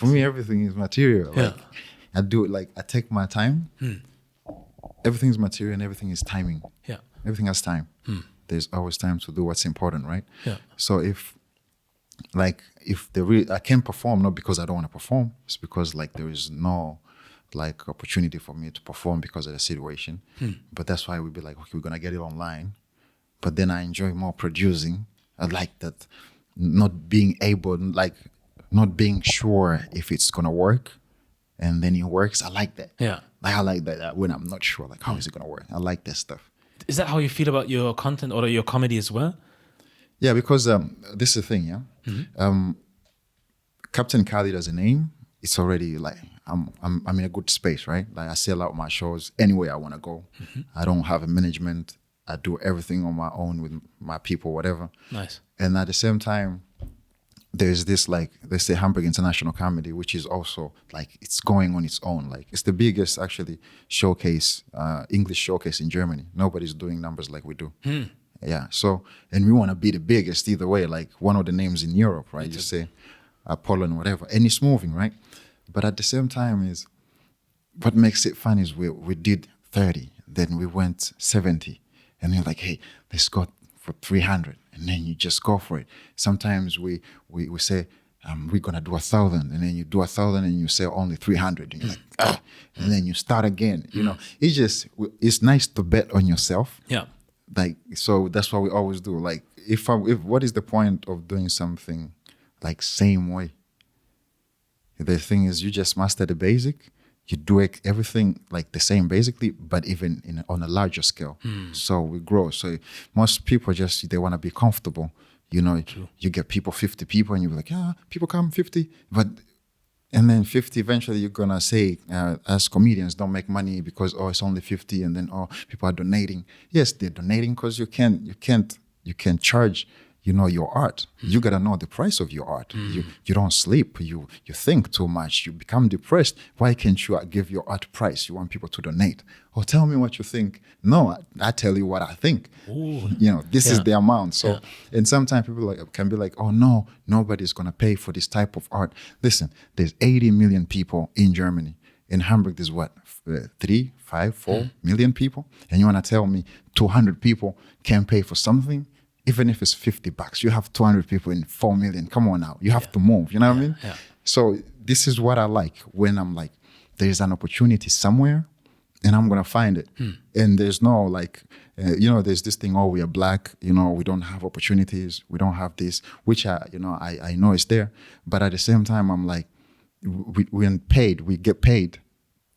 For me, everything is material. Yeah. Like I do it, like I take my time. Everything's material and everything is timing. Yeah. Everything has time. There's always time to do what's important, right? Yeah. So if I can't perform, not because I don't want to perform, it's because like there is no like opportunity for me to perform because of the situation. But that's why we'd be like, okay, we're gonna get it online. But then I enjoy more producing. I like that, not being able, like not being sure if it's gonna work, and then it works. I like that. Yeah. Like I like that when I'm not sure, like how is it gonna work? I like that stuff. Is that how you feel about your content or your comedy as well? Yeah, because this is the thing, yeah. Captain Khalid as a name, it's already like I'm in a good space, right? Like I sell out my shows anywhere I want to go. I don't have a management. I do everything on my own with my people, whatever. Nice. And at the same time, there's this like they say Hamburg International Comedy, which is also like it's going on its own. Like it's the biggest actually showcase, English showcase in Germany. Nobody's doing numbers like we do. Yeah. So and we want to be the biggest either way. Like one of the names in Europe, right? You say Poland, whatever, and it's moving, right? But at the same time, is what makes it fun is we did 30, then we went 70, and you're like, hey, let's go for 300, and then you just go for it. Sometimes we say we're gonna do 1,000, and then you do 1,000, and you say only 300, and you're like, and then you start again. You know, it's nice to bet on yourself. Yeah. Like so, that's what we always do. Like if what is the point of doing something like same way? The thing is, you just master the basic. You do everything like the same, basically, but even on a larger scale. So we grow. So most people they want to be comfortable. You know, you get 50 people, and you're like, people come 50, and then 50. Eventually, you're gonna say, as comedians, don't make money because it's only 50, and then people are donating. Yes, they're donating because you can charge. You know your art. You gotta know the price of your art. You don't sleep. You think too much. You become depressed. Why can't you give your art price? You want people to donate. Or tell me what you think. No, I tell you what I think. Ooh. You know, this is the amount. So, and sometimes people can be like, oh no, nobody's gonna pay for this type of art. Listen, there's 80 million people in Germany. In Hamburg, there's what, 3, 5, 4 million people? And you wanna tell me 200 people can pay for something? Even if it's $50, you have 200 people in 4 million. Come on now, you have to move. You know what I mean? Yeah. So this is what I like when I'm like, there's an opportunity somewhere, and I'm gonna find it. And there's no like, there's this thing. Oh, we are black. We don't have opportunities. We don't have this, which I know is there. But at the same time, I'm like, we get paid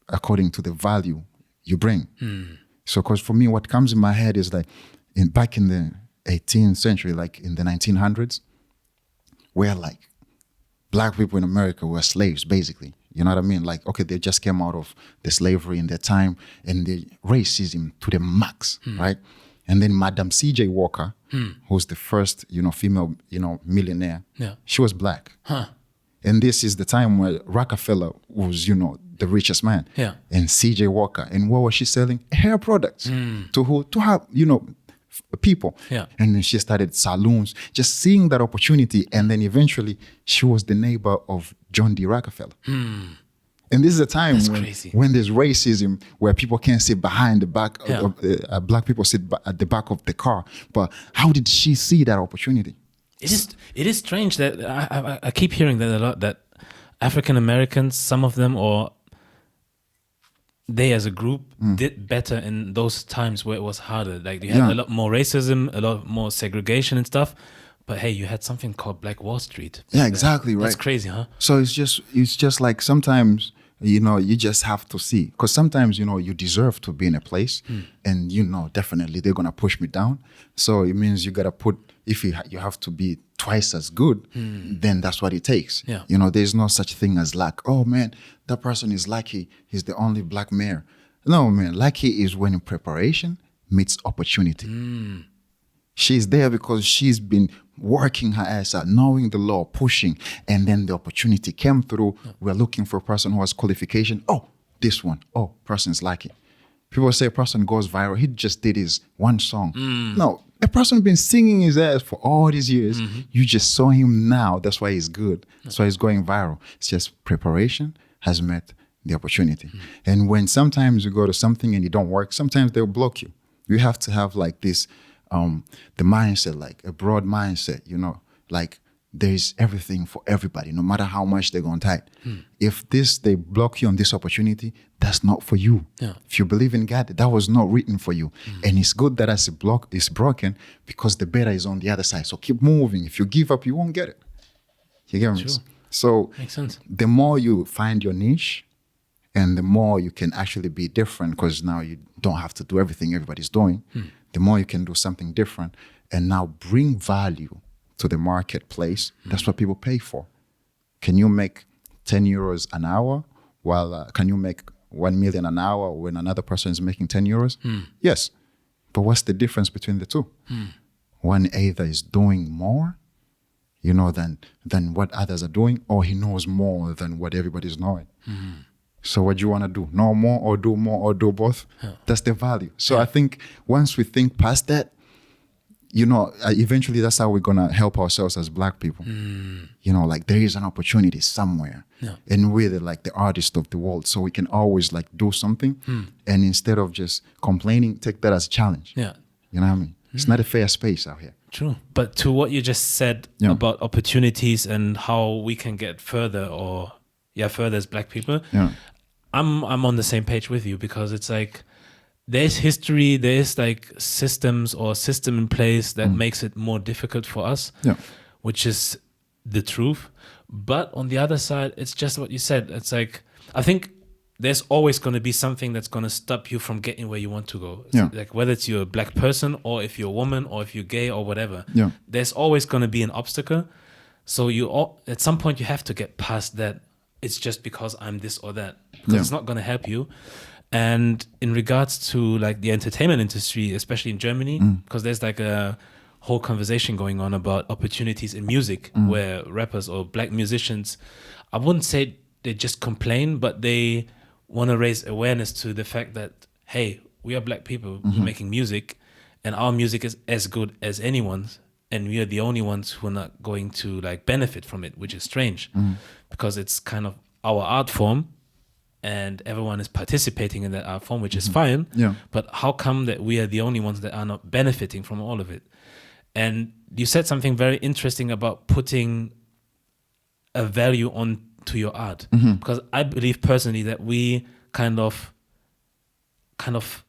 according to the value you bring. So, because for me, what comes in my head is like, back in the 18th century, like in the 1900s, where like black people in America were slaves, basically. You know what I mean? Like, okay, they just came out of the slavery in their time and the racism to the max, right? And then Madam C.J. Walker, who's the first, female, millionaire, she was black. And this is the time where Rockefeller was, the richest man. Yeah. And C.J. Walker. And what was she selling? Hair products. To who? To have, people. Yeah. And then she started saloons, just seeing that opportunity. And then eventually she was the neighbor of John D. Rockefeller. And this is a time when there's racism, where people can't sit behind the back of black people sit at the back of the car. But how did she see that opportunity? It is strange that I keep hearing that a lot, that African Americans, some of them, or they as a group did better in those times where it was harder. Like you had a lot more racism, a lot more segregation and stuff. But hey, you had something called Black Wall Street. Yeah, exactly, right. That's crazy, huh? So it's just like sometimes, you just have to see. Because sometimes, you deserve to be in a place and definitely they're going to push me down. So it means you got to put, if you have to be twice as good, then that's what it takes. Yeah. There's no such thing as luck. Oh man, that person is lucky. He's the only black mayor. No, man, lucky is when preparation meets opportunity. She's there because she's been working her ass out, knowing the law, pushing, and then the opportunity came through. We're looking for a person who has qualification. Oh, this one. Oh, person's lucky. People say a person goes viral. He just did his one song. No, A person been singing his ass for all these years. You just saw him now. That's why he's good. That's why he's going viral. It's just preparation has met the opportunity. And when sometimes you go to something and it don't work, sometimes they'll block you. You have to have like this, the mindset, like a broad mindset, you know, like there's everything for everybody, no matter how much they're going to tight. If they block you on this opportunity, that's not for you. Yeah. If you believe in God, that was not written for you. And it's good that as a block is broken because the better is on the other side. So keep moving. If you give up, you won't get it. You get me? Sure. So Makes sense. the more you find your niche and the more you can actually be different, because now you don't have to do everything everybody's doing, the more you can do something different and now bring value to the marketplace. That's what people pay for. Can you make 10 euros an hour while can you make 1 million an hour when another person is making 10 euros? Yes. But what's the difference between the two? One either is doing more, you know, than what others are doing, or he knows more than what everybody's knowing. So what do you want to do? Know more or do both? That's the value. So I think once we think past that, you know, eventually that's how we're going to help ourselves as Black people. You know, like there is an opportunity somewhere. And we're like the artist of the world. So we can always like do something. And instead of just complaining, take that as a challenge. Yeah. You know what I mean? It's not a fair space out here. True. But to what you just said about opportunities and how we can get further further as Black people, I'm on the same page with you, because it's like, there's history, there's like systems or system in place that makes it more difficult for us, which is the truth. But on the other side, it's just what you said. It's like, I think there's always going to be something that's going to stop you from getting where you want to go. Like whether it's you're a Black person or if you're a woman or if you're gay or whatever, there's always going to be an obstacle. So at some point you have to get past that. It's just because I'm this or that, because it's not going to help you. And in regards to like the entertainment industry, especially in Germany, because there's like a whole conversation going on about opportunities in music where rappers or Black musicians, I wouldn't say they just complain, but they want to raise awareness to the fact that, hey, we are Black people making music and our music is as good as anyone's, and we are the only ones who are not going to like benefit from it, which is strange because it's kind of our art form. And everyone is participating in that art form, which is fine. But how come that we are the only ones that are not benefiting from all of it? And you said something very interesting about putting a value onto your art, because I believe personally that we kind of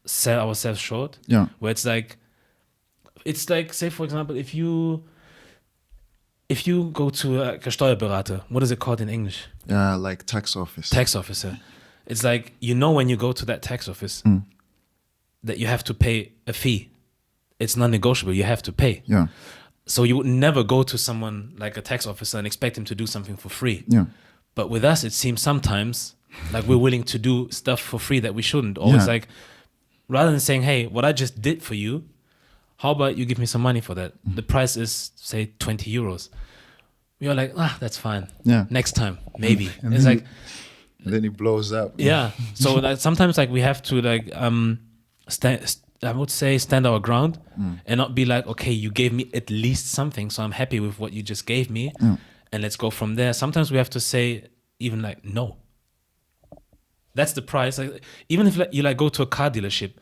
sell ourselves short. Where it's like, say for example, if you go to a Steuerberater, what is it called in English? Like tax office. Tax officer. It's like, you know, when you go to that tax office that you have to pay a fee. It's non-negotiable. You have to pay. So you would never go to someone like a tax officer and expect him to do something for free. But with us, it seems sometimes like we're willing to do stuff for free that we shouldn't. Or it's like, rather than saying, hey, what I just did for you, how about you give me some money for that? The price is, say, 20 euros. We are like, that's fine. Next time, maybe. And it's like... then it blows up. So like, sometimes like we have to like stand our ground and not be like, okay, you gave me at least something, so I'm happy with what you just gave me, and let's go from there. Sometimes we have to say even like, no, that's the price. Like, even if like, you like go to a car dealership,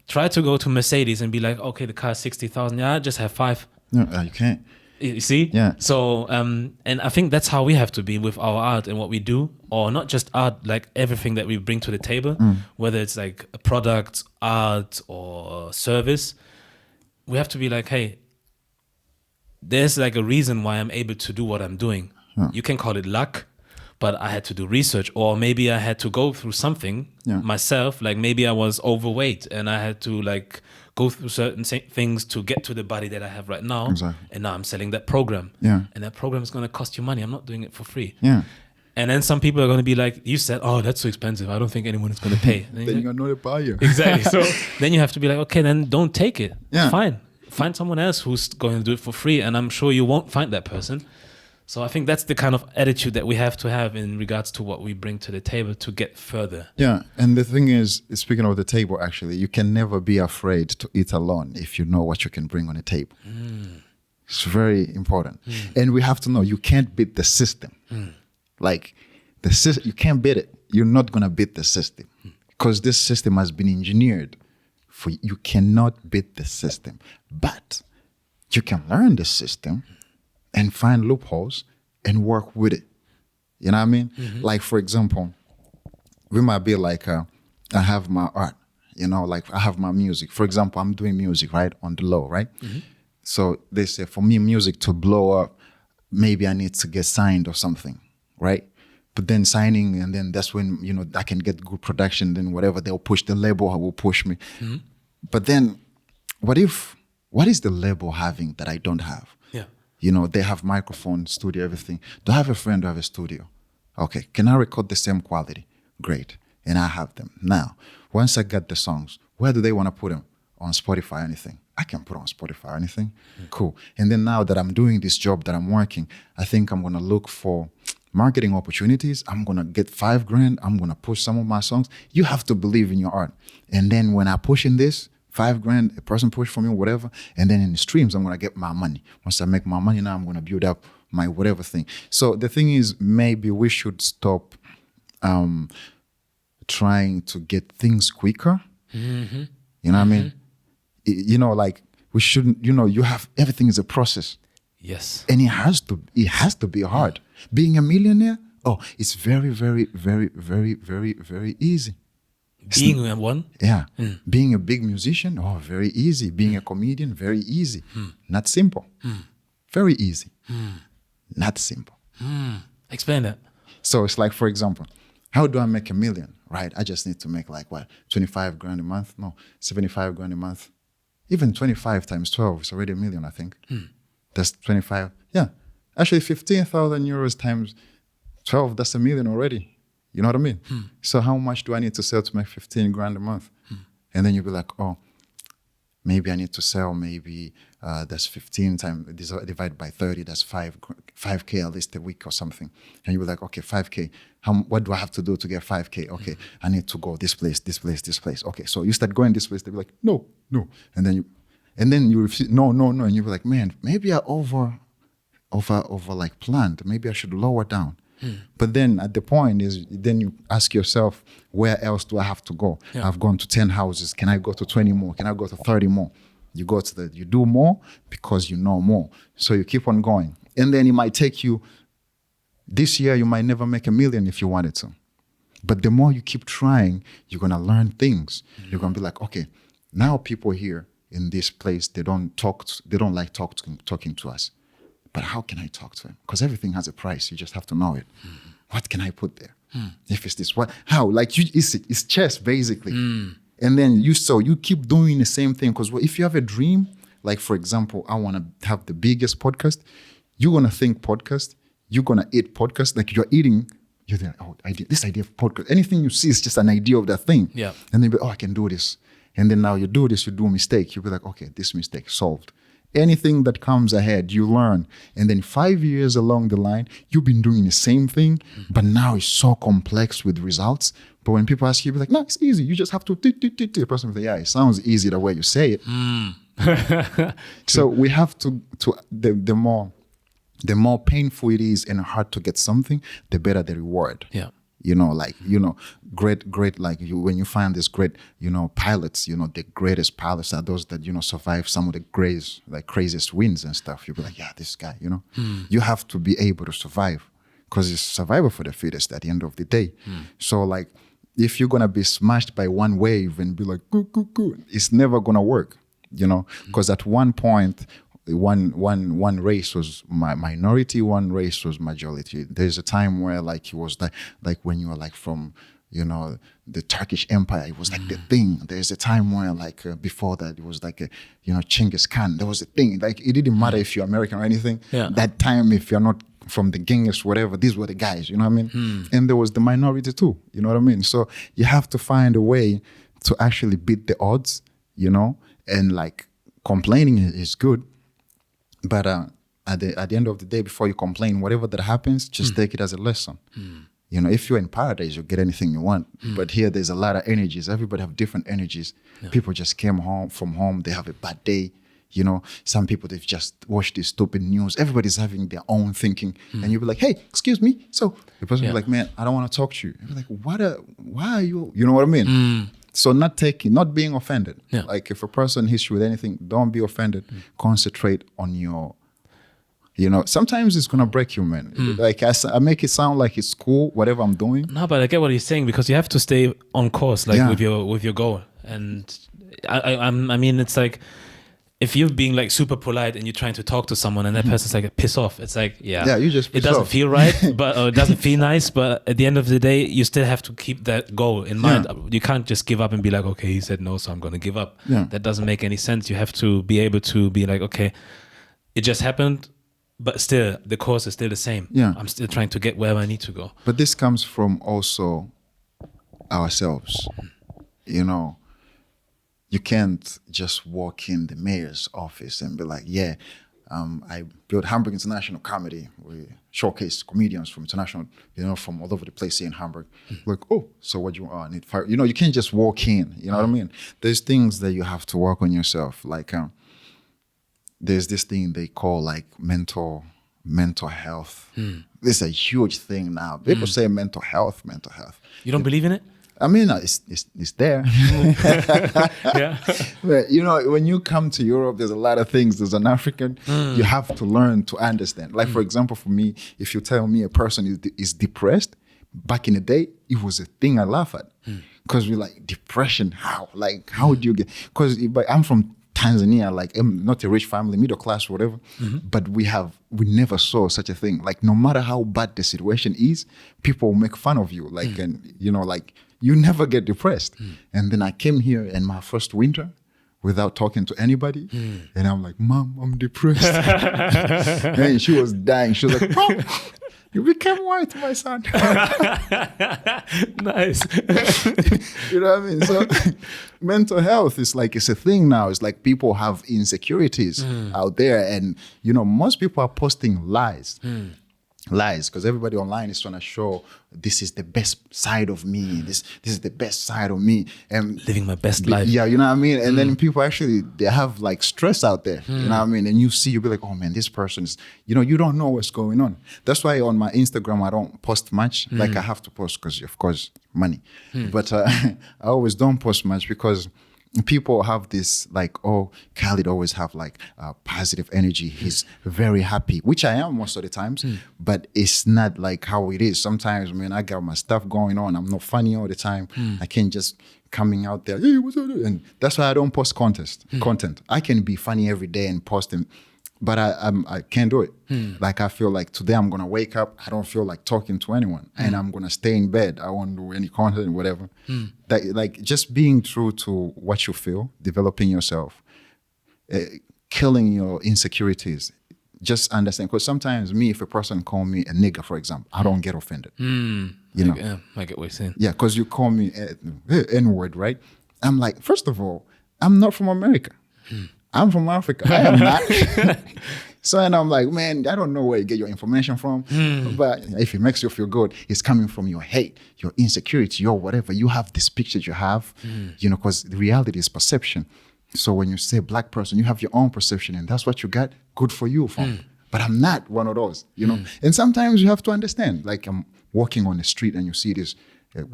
try to go to Mercedes and be like, okay, the car is 60,000. I just have 5. You can't. You see? So, and I think that's how we have to be with our art and what we do, or not just art, like everything that we bring to the table, whether it's like a product, art, or service. We have to be like, hey, there's like a reason why I'm able to do what I'm doing. You can call it luck, but I had to do research, or maybe I had to go through something myself. Like maybe I was overweight and I had to like go through certain things to get to the body that I have right now. And now I'm selling that program. And that program is going to cost you money. I'm not doing it for free. And then some people are going to be like, you said, oh, that's so expensive. I don't think anyone is going to pay. Then you're not a buyer. Exactly. So then you have to be like, okay, then don't take it. Fine. Find someone else who's going to do it for free. And I'm sure you won't find that person. So I think that's the kind of attitude that we have to have in regards to what we bring to the table to get further. Yeah, and the thing is, speaking of the table, actually, you can never be afraid to eat alone if you know what you can bring on the table. It's very important. And we have to know you can't beat the system. Like, the system, you can't beat it. You're not going to beat the system because this system has been engineered for you. You cannot beat the system, but you can learn the system and find loopholes and work with it. You know what I mean? Like, for example, we might be like, I have my art, you know, like I have my music. For example, I'm doing music, right, on the low, right? So they say for me, music to blow up, maybe I need to get signed or something, right? But then signing, and then that's when, you know, I can get good production, then whatever, they'll push the label, will push me. But then what is the label having that I don't have? Yeah. You know, they have microphone, studio, everything. Do I have a friend who have a studio? Okay, can I record the same quality? Great, and I have them. Now, once I get the songs, where do they want to put them? On Spotify or anything? I can put on Spotify or anything. Cool. And then now that I'm doing this job that I'm working, I think I'm going to look for marketing opportunities. I'm going to get $5,000. I'm going to push some of my songs. You have to believe in your art. And then when I push in this, $5,000, a person push for me, whatever. And then in the streams, I'm going to get my money. Once I make my money, now I'm going to build up my whatever thing. So the thing is, maybe we should stop trying to get things quicker. You know what I mean? You know, like we shouldn't, you know, you have, everything is a process. Yes. And it has to be hard. Being a millionaire, it's very, very, very, very, very, very easy. Being one? Yeah. Being a big musician, very easy. Being a comedian, very easy. Not simple. Very easy. Not simple. Explain that. So it's like, for example, how do I make $1 million? Right? I just need to make like what? $25,000 a month? No, $75,000 a month. Even 25 times 12 is already $1 million, I think. That's 25. Yeah. Actually, 15,000 euros times 12, that's $1 million already. You know what I mean? So how much do I need to sell to make 15 grand a month? And then you'll be like, maybe I need to sell, maybe that's 15 times, divided by 30, that's 5K at least a week or something. And you'll be like, okay, 5K. What do I have to do to get 5K? Okay, I need to go this place, this place, this place. Okay, so you start going this place, they'll be like, no. And then you refuse, no. And you'll be like, man, maybe I over like planned. Maybe I should lower down. But then at the point is, then you ask yourself, where else do I have to go? Yeah. I've gone to 10 houses. Can I go to 20 more? Can I go to 30 more? You go to you do more because you know more. So you keep on going. And then it might take you, this year you might never make $1 million if you wanted to. But the more you keep trying, you're going to learn things. You're going to be like, okay, now people here in this place, they don't like talking to us. But how can I talk to him? Because everything has a price. You just have to know it. What can I put there? If it's this, what? How? Like it's chess basically. And then you keep doing the same thing. Because if you have a dream, like for example, I want to have the biggest podcast. You're gonna think podcast. You're gonna eat podcast. Like you're eating. You're there. This idea of podcast. Anything you see is just an idea of that thing. Yeah. And then I can do this. And then now you do this. You do a mistake. You'll be like, okay, this mistake solved. Anything that comes ahead, you learn. And then 5 years along the line, you've been doing the same thing, but now it's so complex with results. But when people ask you, you're like, no, it's easy. You just have to. The person will say, yeah, it sounds easy the way you say it. So we have to the more painful it is and hard to get something, the better the reward. Yeah. Great, like when you find this great, pilots, the greatest pilots are those that, survive some of the craziest winds and stuff. You'll be like, yeah, this guy, you have to be able to survive because it's survival for the fittest at the end of the day. So like, if you're going to be smashed by one wave and be like, goo, it's never going to work, because at one point, one race was minority, one race was majority. There's a time where like it was like when you were like from the Turkish Empire, it was like the thing. There's a time where like before that it was like Genghis Khan. There was a thing, like it didn't matter if you're American or anything. Yeah. That time, if you're not from the Genghis, whatever, these were the guys. You know what I mean? And there was the minority too. You know what I mean? So you have to find a way to actually beat the odds. And like complaining is good. But at the end of the day, before you complain, whatever that happens, just take it as a lesson. You know, if you're in paradise, you'll get anything you want. But here, there's a lot of energies. Everybody have different energies. Yeah. People just came home from home. They have a bad day. You know, some people, they've just watched this stupid news. Everybody's having their own thinking. And you'll be like, hey, excuse me. So the person will be like, man, I don't want to talk to you. You're like, why are you? You know what I mean? So not being offended. Yeah. Like if a person hits you with anything, don't be offended. Concentrate on your, you know, sometimes it's going to break you, man. Like I make it sound like it's cool, whatever I'm doing. No, but I get what he's saying, because you have to stay on course, like with your goal. And I mean, it's like, if you're being like super polite and you're trying to talk to someone and that person's like, piss off, it's like, you just piss it doesn't off. feel right, but or it doesn't feel nice, but at the end of the day, you still have to keep that goal in mind. You can't just give up and be like, okay, he said no, so I'm going to give up. That doesn't make any sense. You have to be able to be like, okay, it just happened, but still, the course is still the same. I'm still trying to get where I need to go. But this comes from also ourselves, you know. You can't just walk in the mayor's office and be like, I built Hamburg International Comedy. We showcase comedians from international, you know, from all over the place here in Hamburg. Like, oh, so what do you want? Need fire? You know, you can't just walk in. You know what I mean? There's things that you have to work on yourself. Like, there's this thing they call like mental health. This is a huge thing now. People say mental health. You don't believe in it? I mean, it's there. Yeah. But, you know, when you come to Europe, there's a lot of things. As an African, you have to learn to understand. Like, for example, for me, if you tell me a person is depressed, back in the day, it was a thing I laugh at. Because we're like, depression, how? Like, how do you get... Because I'm from Tanzania, like I'm not a rich family, middle class, whatever, but we never saw such a thing. Like no matter how bad the situation is, people make fun of you. Like, and you know, like you never get depressed. And then I came here in my first winter without talking to anybody. And I'm like, Mom, I'm depressed. And she was dying. She was like, Mom, you became white, my son. Nice. You know what I mean? So mental health is like, it's a thing now. It's like people have insecurities out there. And, you know, most people are posting lies. Lies, because everybody online is trying to show this is the best side of me. This is the best side of me. And living my best life. Yeah, you know what I mean? And then people actually, they have like stress out there. You know what I mean? And you see, you'll be like, oh man, this person is, you know, you don't know what's going on. That's why on my Instagram, I don't post much. Like I have to post because, of course, money. But I always don't post much because people have this like, oh, Khalid always have like positive energy. He's very happy, which I am most of the times, but it's not like how it is. Sometimes, man, I got my stuff going on. I'm not funny all the time. I can't just coming out there, hey, what's up? And that's why I don't post content. I can be funny every day and post them, but I can't do it. Like I feel like today I'm gonna wake up, I don't feel like talking to anyone, and I'm gonna stay in bed. I won't do any content, whatever. That, like just being true to what you feel, developing yourself, killing your insecurities. Just understand, because sometimes me, if a person call me a nigger, for example, I don't get offended. You know, Yeah, I get what you're saying. Yeah, because you call me N-word, right? I'm like, first of all, I'm not from America. I'm from Africa. I am not. So, and I'm like, man, I don't know where you get your information from. But if it makes you feel good, it's coming from your hate, your insecurity, your whatever. You have this picture you have, you know, because the reality is perception. So when you say black person, you have your own perception, and that's what you got. Good for you, fam. But I'm not one of those, you know. And sometimes you have to understand, like I'm walking on the street and you see this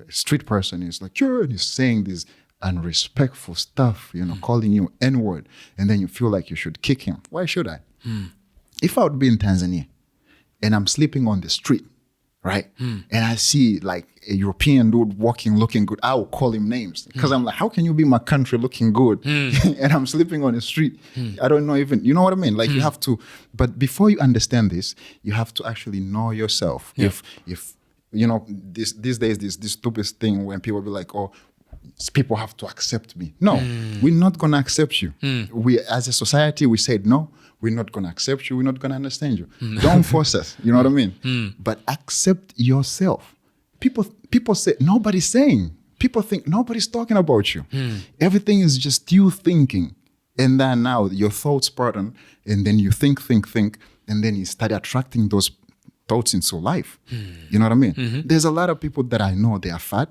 street person is like, sure, and he's saying this unrespectful stuff, you know, calling you N-word, and then you feel like you should kick him. Why should I? If I would be in Tanzania and I'm sleeping on the street, right, and I see like a European dude walking looking good, I will call him names, because I'm like, how can you be my country looking good and I'm sleeping on the street? I don't know even, you know what I mean? Like you have to, but before you understand this, you have to actually know yourself. If you know, these days, this stupid thing when people be like, oh, people have to accept me. No, we're not going to accept you. We, as a society, we said, no, we're not going to accept you. We're not going to understand you. Don't force us. You know what I mean? But accept yourself. People say, nobody's saying. People think nobody's talking about you. Everything is just you thinking. And then now your thoughts pattern, and then you think. and then you start attracting those thoughts into life. You know what I mean? There's a lot of people that I know, they are fat.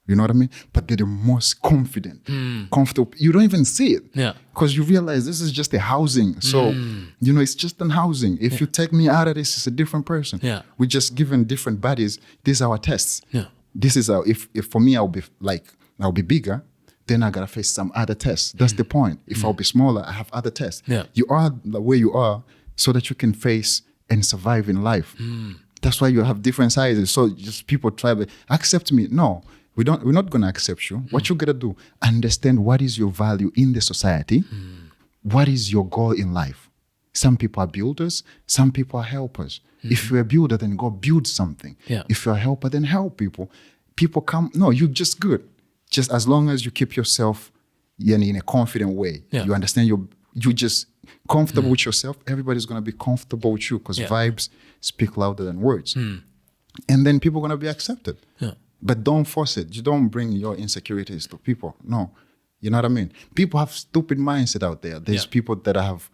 You know what I mean? But they're the most confident, comfortable. You don't even see it. Yeah. Because you realize this is just a housing. So, you know, it's just an housing. If you take me out of this, it's a different person. Yeah. We're just given different bodies. These are our tests. Yeah. This is our, if for me, I'll be bigger, then I gotta face some other tests. That's the point. If I'll be smaller, I have other tests. Yeah. You are the way you are so that you can face and survive in life. That's why you have different sizes. So just people try to accept me. No. We're not going to accept you. What you got to do, understand what is your value in the society. What is your goal in life? Some people are builders. Some people are helpers. If you're a builder, then go build something. Yeah. If you're a helper, then help people. People come, no, you're just good. Just as long as you keep yourself in a confident way. Yeah. You understand you're just comfortable with yourself. Everybody's going to be comfortable with you because vibes speak louder than words. And then people are going to be accepted. Yeah. But don't force it. You don't bring your insecurities to people. No. You know what I mean? People have stupid mindset out there. There's people that have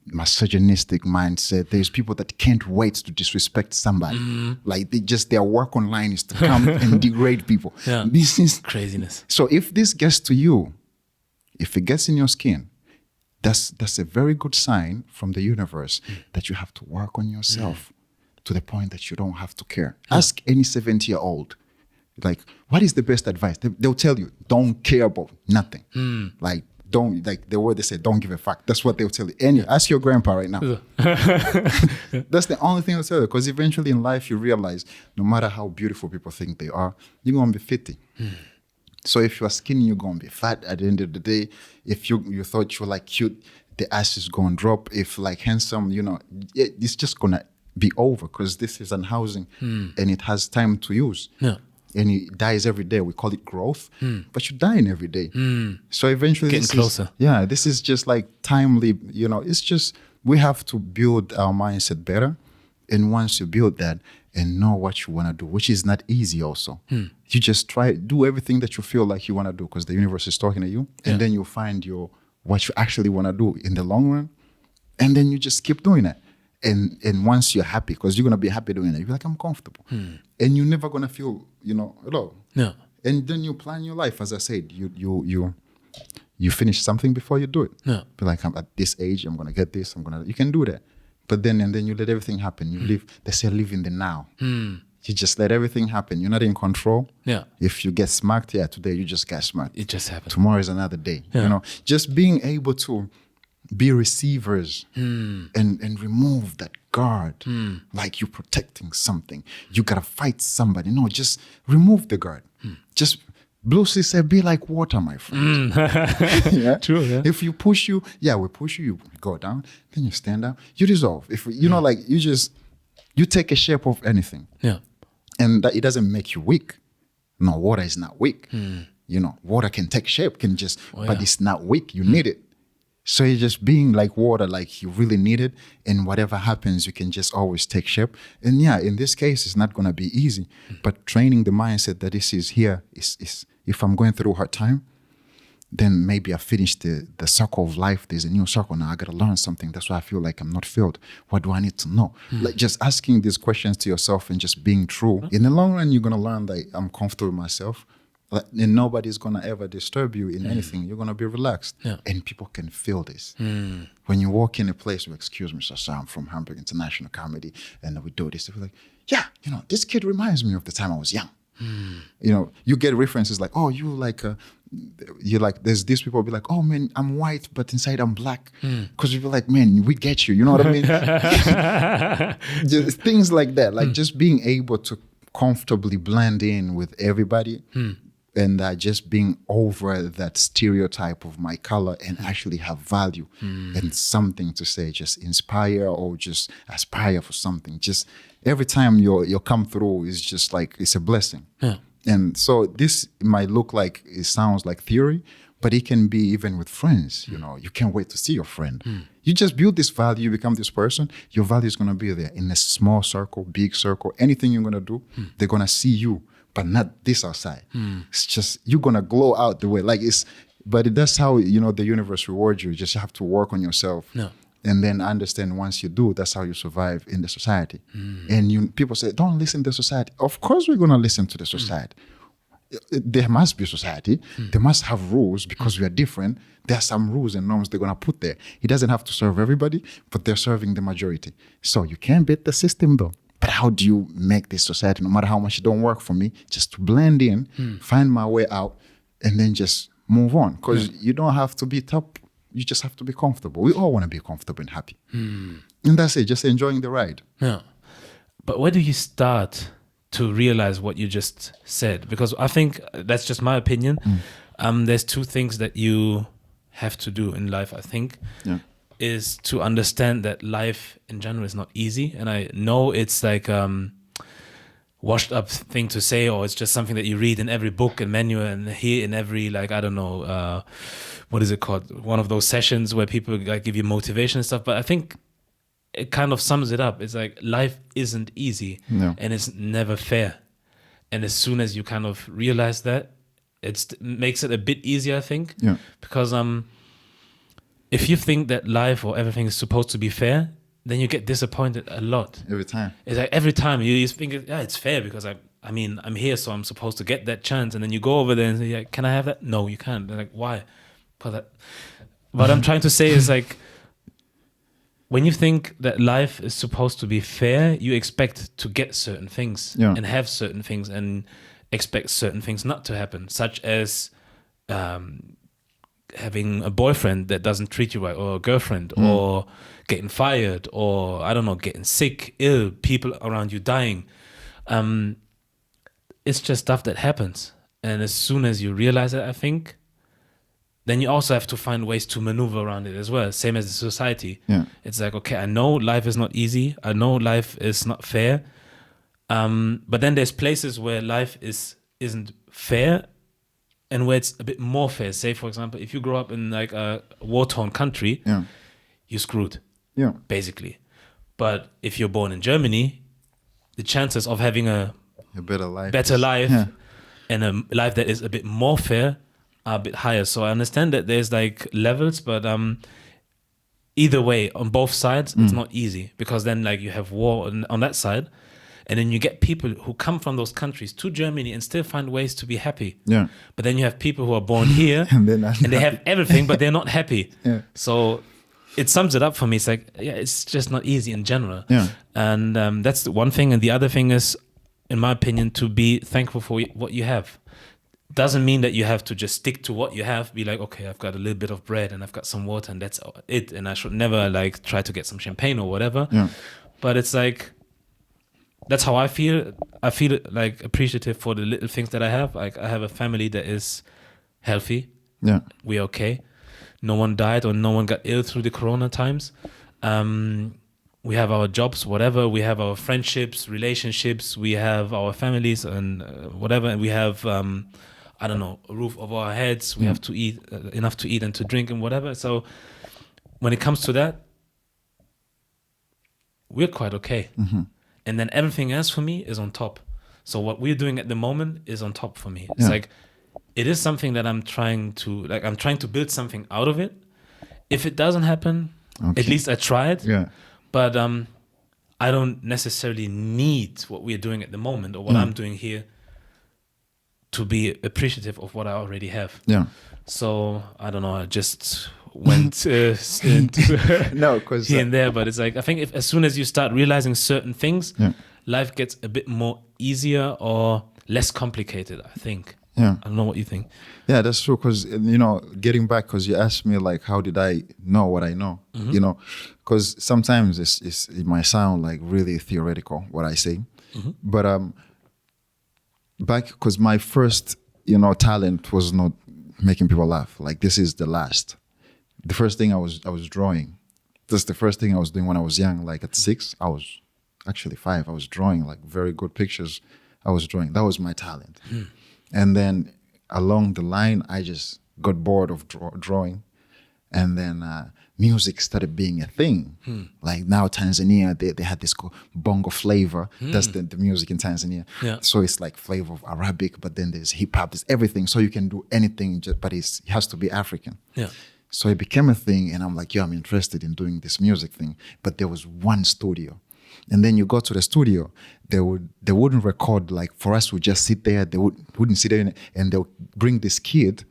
misogynistic mindset. There's people that can't wait to disrespect somebody. Like their work online is to come and degrade people. Yeah. This is craziness. So if this gets to you, if it gets in your skin, that's a very good sign from the universe that you have to work on yourself. To the point that you don't have to care. Ask any 70-year-old, like, what is the best advice? They'll tell you, don't care about nothing. Like, don't, like the word they say, don't give a fuck. That's what they'll tell you. Ask your grandpa right now. That's the only thing they'll tell you. Because eventually in life, you realize no matter how beautiful people think they are, you're going to be 50. So if you are skinny, you're going to be fat at the end of the day. If you thought you were like cute, the ass is going to drop. If like handsome, you know, it's just going to be over because this is an housing and it has time to use. Yeah. And it dies every day. We call it growth, but you're dying every day. So eventually getting closer. This is just like timely, you know, it's just, we have to build our mindset better. And once you build that and know what you want to do, which is not easy also, you just do everything that you feel like you want to do because the universe is talking to you. And then you'll find what you actually want to do in the long run. And then you just keep doing it. And once you're happy, because you're going to be happy doing it, you're like, I'm comfortable. And you're never going to feel, you know, low. Yeah. And then you plan your life. As I said, you finish something before you do it. Yeah. Be like, I'm at this age, I'm going to get this, you can do that. But then you let everything happen. You live, they say live in the now. You just let everything happen. You're not in control. Yeah. If you get smacked, today you just got smacked. It just happened. Tomorrow is another day. Yeah. You know, just being able to be receivers and remove that guard, like you're protecting something. You gotta fight somebody. No, just remove the guard. Just Blue Sea said, be like water, my friend. True. Yeah. If we push you, you go down. Then you stand up. You dissolve. If you know, like you take a shape of anything. Yeah. And that it doesn't make you weak. No, water is not weak. You know, water can take shape, but it's not weak. You need it. So you're just being like water, like you really need it. And whatever happens, you can just always take shape. And in this case, it's not going to be easy. But training the mindset that this is here is if I'm going through a hard time, then maybe I finished the circle of life. There's a new circle now. I got to learn something. That's why I feel like I'm not filled. What do I need to know? Like just asking these questions to yourself and just being true. In the long run, you're going to learn that I'm comfortable with myself. And nobody's going to ever disturb you in anything. You're going to be relaxed. Yeah. And people can feel this. When you walk in a place, excuse me, sir, I'm from Hamburg International Comedy, and we do this. They're like, yeah, you know, this kid reminds me of the time I was young. You know, you get references like, oh, there's these people be like, oh man, I'm white, but inside I'm black. Because you feel like, man, we get you. You know what I mean? Just things like that. Like just being able to comfortably blend in with everybody. And just being over that stereotype of my color and actually have value and something to say, just inspire or just aspire for something. Just every time you come through is just like, it's a blessing. Yeah. And so this might look like, it sounds like theory, but it can be even with friends. You know, you can't wait to see your friend. You just build this value, you become this person, your value is going to be there in a small circle, big circle, anything you're going to do, they're going to see you. But not this outside. It's just, you're going to glow out the way. But that's how, you know, the universe rewards you. You just have to work on yourself And then understand once you do, that's how you survive in the society. And people say, don't listen to society. Of course we're going to listen to the society. There must be society. They must have rules because we are different. There are some rules and norms they're going to put there. It doesn't have to serve everybody, but they're serving the majority. So you can't beat the system though. But how do you make this society, no matter how much it don't work for me, just to blend in, find my way out, and then just move on? Because you don't have to be top. You just have to be comfortable. We all want to be comfortable and happy. And that's it, just enjoying the ride. Yeah. But where do you start to realize what you just said? Because I think that's just my opinion. There's two things that you have to do in life, I think, is to understand that life in general is not easy. And I know it's like washed up thing to say, or it's just something that you read in every book and manual and hear in every, like, I don't know, what is it called? One of those sessions where people like give you motivation and stuff. But I think it kind of sums it up. It's like life isn't easy and it's never fair. And as soon as you kind of realize that, it makes it a bit easier, I think. Yeah. Because if you think that life or everything is supposed to be fair, then you get disappointed a lot. Every time. It's like every time you think, yeah, it's fair because I mean, I'm here, so I'm supposed to get that chance. And then you go over there and say, yeah, can I have that? No, you can't. They're like, why? What I'm trying to say is like, when you think that life is supposed to be fair, you expect to get certain things and have certain things and expect certain things not to happen, such as having a boyfriend that doesn't treat you right, or a girlfriend, or getting fired, or I don't know, getting sick, ill, people around you dying. It's just stuff that happens. And as soon as you realize it, I think, then you also have to find ways to maneuver around it as well. Same as the society. Yeah. It's like, okay, I know life is not easy. I know life is not fair. But then there's places where life isn't fair and where it's a bit more fair. Say, for example, if you grow up in like a war-torn country, you're screwed, basically. But if you're born in Germany, the chances of having a better life and a life that is a bit more fair are a bit higher. So I understand that there's like levels, but either way, on both sides, it's not easy, because then like you have war on that side, and then you get people who come from those countries to Germany and still find ways to be happy. Yeah. But then you have people who are born here and they have everything, but they're not happy. Yeah. So it sums it up for me. It's like, yeah, it's just not easy in general. Yeah. And that's the one thing. And the other thing is, in my opinion, to be thankful for what you have. Doesn't mean that you have to just stick to what you have. Be like, okay, I've got a little bit of bread and I've got some water and that's it. And I should never like try to get some champagne or whatever. Yeah. But it's like, that's how I feel. I feel like appreciative for the little things that I have. Like I have a family that is healthy. Yeah. We're okay. No one died or no one got ill through the Corona times. We have our jobs, whatever. We have our friendships, relationships. We have our families and whatever. And we have, I don't know, a roof over our heads. We have to eat, enough to eat and to drink and whatever. So when it comes to that, we're quite okay. Mm-hmm. And then everything else for me is on top. So what we're doing at the moment is on top for me. It's like, it is something that I'm trying to build something out of it. If it doesn't happen, at least I tried. Yeah. But I don't necessarily need what we're doing at the moment or what I'm doing here to be appreciative of what I already have. Yeah. So I don't know. I just went no, because here and there. But it's like, I think as soon as you start realizing certain things, life gets a bit more easier or less complicated, I think. Yeah. I don't know what you think. Yeah, that's true. Because, you know, getting back, because you asked me, like, how did I know what I know? Mm-hmm. You know, because sometimes it might sound like really theoretical, what I say. Mm-hmm. But back, because my first, you know, talent was not making people laugh. Like, this is the last. The first thing I was drawing. That's the first thing I was doing when I was young. Like, at 6, I was actually 5. I was drawing, like, very good pictures. I was drawing. That was my talent. Mm. And then along the line, I just got bored of drawing. And then music started being a thing. Like now Tanzania, they had this bongo flavor. That's the music in Tanzania. Yeah. So it's like flavor of Arabic, but then there's hip hop, there's everything. So you can do anything, but it has to be African. Yeah. So it became a thing, and I'm like, yeah, I'm interested in doing this music thing. But there was one studio. And then you go to the studio, they wouldn't record, like for us we just sit there, they wouldn't sit there and they'll bring this kid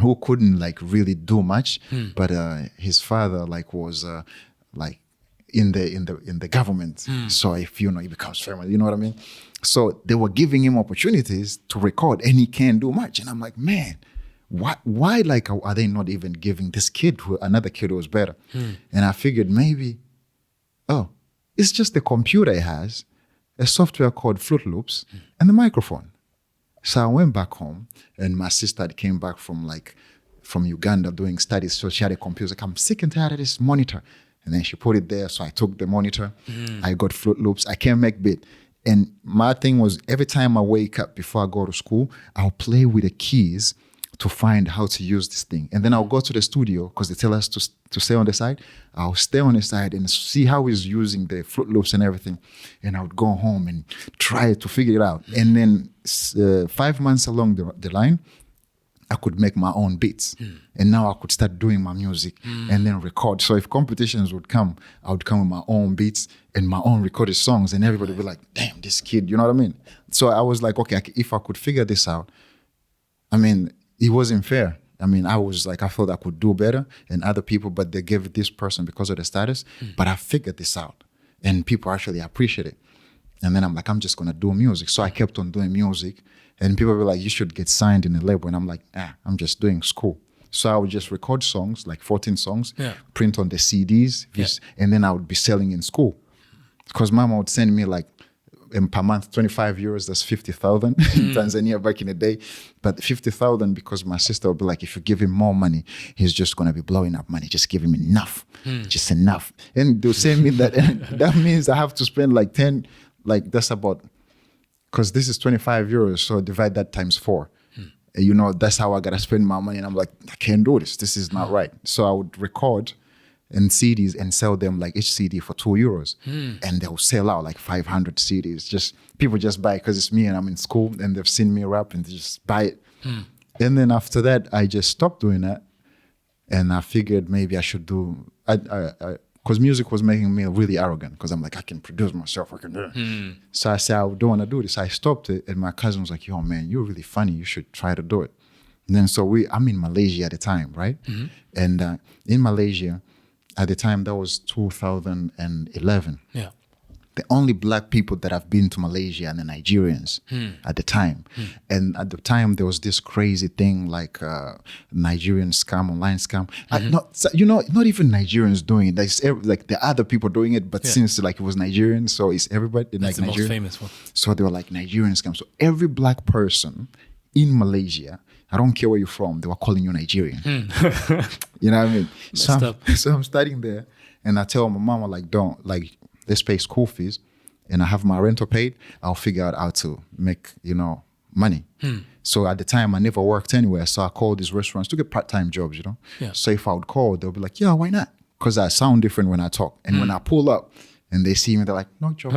who couldn't like really do much, but his father like was like in the government. So if you know he becomes famous, you know what I mean? So they were giving him opportunities to record and he can't do much. And I'm like, man, why like are they not even giving this kid another kid who was better? And I figured maybe, it's just the computer he has, a software called Fruit Loops, and the microphone. So I went back home, and my sister came back from Uganda doing studies. So she had a computer. Like, I'm sick and tired of this monitor. And then she put it there. So I took the monitor. I got Fruit Loops. I can't make beat. And my thing was, every time I wake up before I go to school, I'll play with the keys to find how to use this thing. And then I'll go to the studio because they tell us to stay on the side. I'll stay on the side and see how he's using the Fruit Loops and everything. And I would go home and try to figure it out. And then 5 months along the line, I could make my own beats. And now I could start doing my music and then record. So if competitions would come, I would come with my own beats and my own recorded songs. And everybody would be like, damn, this kid, you know what I mean? So I was like, okay, if I could figure this out, I mean, it wasn't fair. I mean, I thought I could do better than other people, but they gave this person because of the status. But I figured this out and people actually appreciate it. And then I'm like, I'm just going to do music. So I kept on doing music and people were like, you should get signed in a label. And I'm like, I'm just doing school. So I would just record songs, like 14 songs, print on the CDs, and then I would be selling in school. Because mama would send me like, per month, 25 euros, that's 50,000 in Tanzania back in the day. But 50,000 because my sister would be like, if you give him more money, he's just going to be blowing up money. Just give him enough, just enough. And they'll send me that. And that means I have to spend like 10, like that's about, because this is 25 euros, so divide that times 4. You know, that's how I got to spend my money. And I'm like, I can't do this. This is not right. So I would record and CDs and sell them like each CD for 2 euros. And they'll sell out like 500 CDs. Just people just buy it because it's me and I'm in school and they've seen me rap and they just buy it. And then after that, I just stopped doing that. And I figured maybe I should do, because music was making me really arrogant because I'm like, I can produce myself, I can do it. So I said, I don't want to do this. I stopped it and my cousin was like, yo man, you're really funny. You should try to do it. And then I'm in Malaysia at the time, right? And in Malaysia, at the time, that was 2011. Yeah. The only black people that have been to Malaysia are the Nigerians at the time. And at the time, there was this crazy thing like Nigerian scam, online scam. Not even Nigerians doing it. Like the other people doing it, but since like it was Nigerian, so it's everybody. That's like the Nigerian. most famous one. So they were like Nigerian scam. So every black person in Malaysia, I don't care where you're from, they were calling you Nigerian. You know what I mean? So I'm studying there and I tell my mama like, let's pay school fees and I have my rental paid, I'll figure out how to make, money. So at the time I never worked anywhere. So I called these restaurants to get part-time jobs, So if I would call, they'll be like, yeah, why not? Because I sound different when I talk. And when I pull up and they see me, they're like, no job.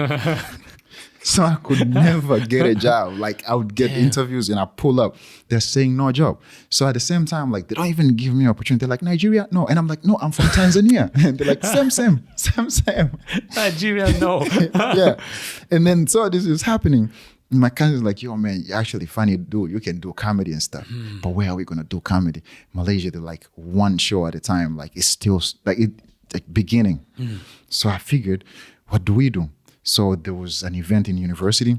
So I could never get a job. Like I would get interviews and I pull up, they're saying no job. So at the same time, like they don't even give me an opportunity. They're like, Nigeria? No. And I'm like, no, I'm from Tanzania. And they're like, same. Nigeria, no. Yeah. And then so this is happening. My cousin's like, yo man, you're actually funny dude. You can do comedy and stuff. But where are we gonna do comedy? Malaysia, they're like one show at a time. Like it's still like beginning. So I figured, what do we do? So there was an event in university.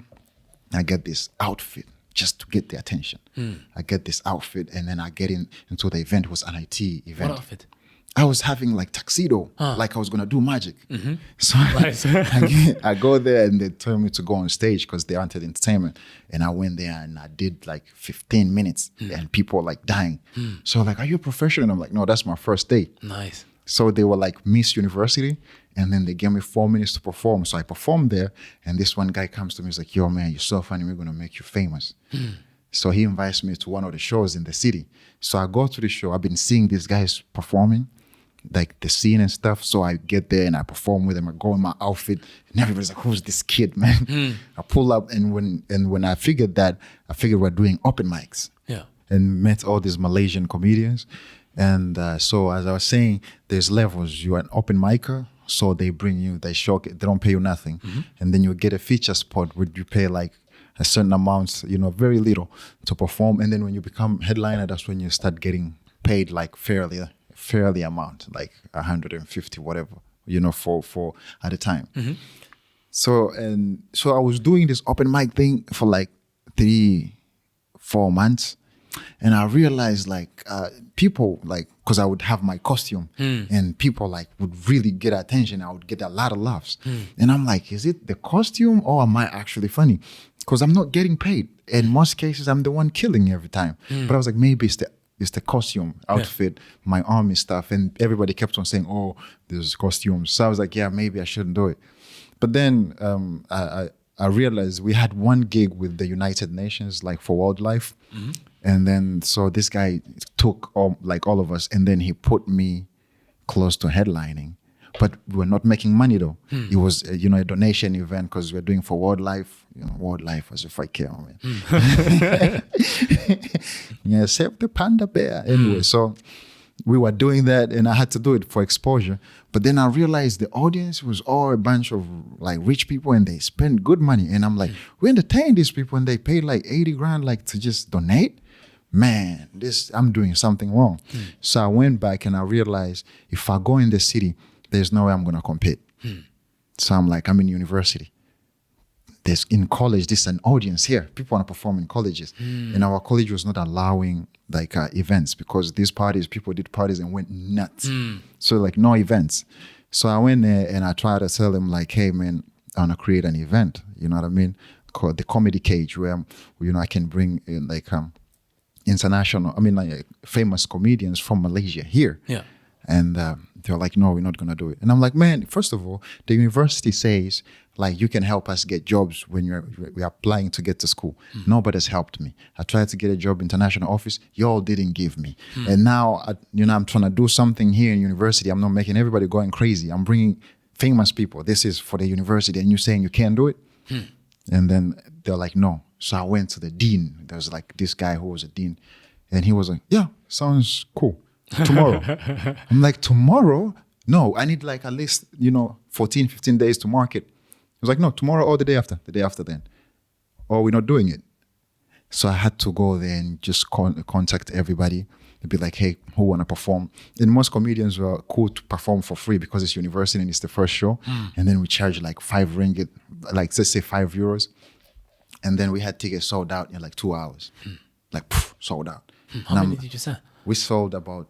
I get this outfit just to get the attention. I get this outfit and then I get into the event. It was an IT event. What outfit? I was having like tuxedo, like I was going to do magic. So I go there and they tell me to go on stage because they wanted entertainment. And I went there and I did like 15 minutes and people were like dying. So like, are you a professional? And I'm like, no, that's my first day. Nice. So they were like Miss University. And then they gave me 4 minutes to perform. So I performed there. And this one guy comes to me, he's like, yo, man, you're so funny. We're going to make you famous. So he invites me to one of the shows in the city. So I go to the show. I've been seeing these guys performing, like the scene and stuff. So I get there and I perform with them. I go in my outfit. And everybody's like, who's this kid, man? I pull up. And when I figured we're doing open mics. Yeah. And met all these Malaysian comedians. And so as I was saying, there's levels. You're an open micer, so they bring you, they don't pay you nothing. And then you get a feature spot where you pay like a certain amount, very little to perform. And then when you become headliner, that's when you start getting paid like fairly amount, like 150, whatever, for at a time. So I was doing this open mic thing for like 3-4 months. And I realized like people like, because I would have my costume and people like would really get attention. I would get a lot of laughs. And I'm like, is it the costume or am I actually funny? Because I'm not getting paid. In most cases, I'm the one killing every time. But I was like, maybe it's the costume, outfit, my army stuff. And everybody kept on saying, oh, there's costumes. So I was like, yeah, maybe I shouldn't do it. But then I realized we had one gig with the United Nations, like for wildlife. And then, so this guy took all of us, and then he put me close to headlining. But we were not making money though. It was, a donation event because we're doing for wildlife. Wildlife as if I care, man. Yeah, save the panda bear. Anyway, so we were doing that, and I had to do it for exposure. But then I realized the audience was all a bunch of like rich people, and they spend good money. And I'm like, we entertain these people, and they pay like 80 grand like to just donate. Man, I'm doing something wrong. So I went back and I realized if I go in the city, there's no way I'm going to compete. So I'm like, I'm in university. In college, there's an audience here. People want to perform in colleges. And our college was not allowing like events because people did parties and went nuts. So like no events. So I went there and I tried to tell them like, hey man, I want to create an event. You know what I mean? Called the Comedy Cage, where, I can bring in like famous comedians from Malaysia here. Yeah. And they're like, no, we're not going to do it. And I'm like, man, first of all, the university says, like, you can help us get jobs when we're applying to get to school. Nobody's helped me. I tried to get a job in international office. Y'all didn't give me. And now, I'm trying to do something here in university. I'm not making everybody going crazy. I'm bringing famous people. This is for the university. And you're saying you can't do it? And then they're like, no. So I went to the dean. There was like this guy who was a dean. And he was like, yeah, sounds cool. Tomorrow. I'm like, tomorrow? No, I need like at least, 14, 15 days to market. He was like, no, tomorrow or the day after then. Or we're not doing it. So I had to go there and just contact everybody and be like, hey, who want to perform? And most comedians were cool to perform for free because it's university and it's the first show. And then we charge like 5 ringgit, like let's say 5 euros. And then we had tickets sold out in like 2 hours. Sold out. How many did you sell? We sold about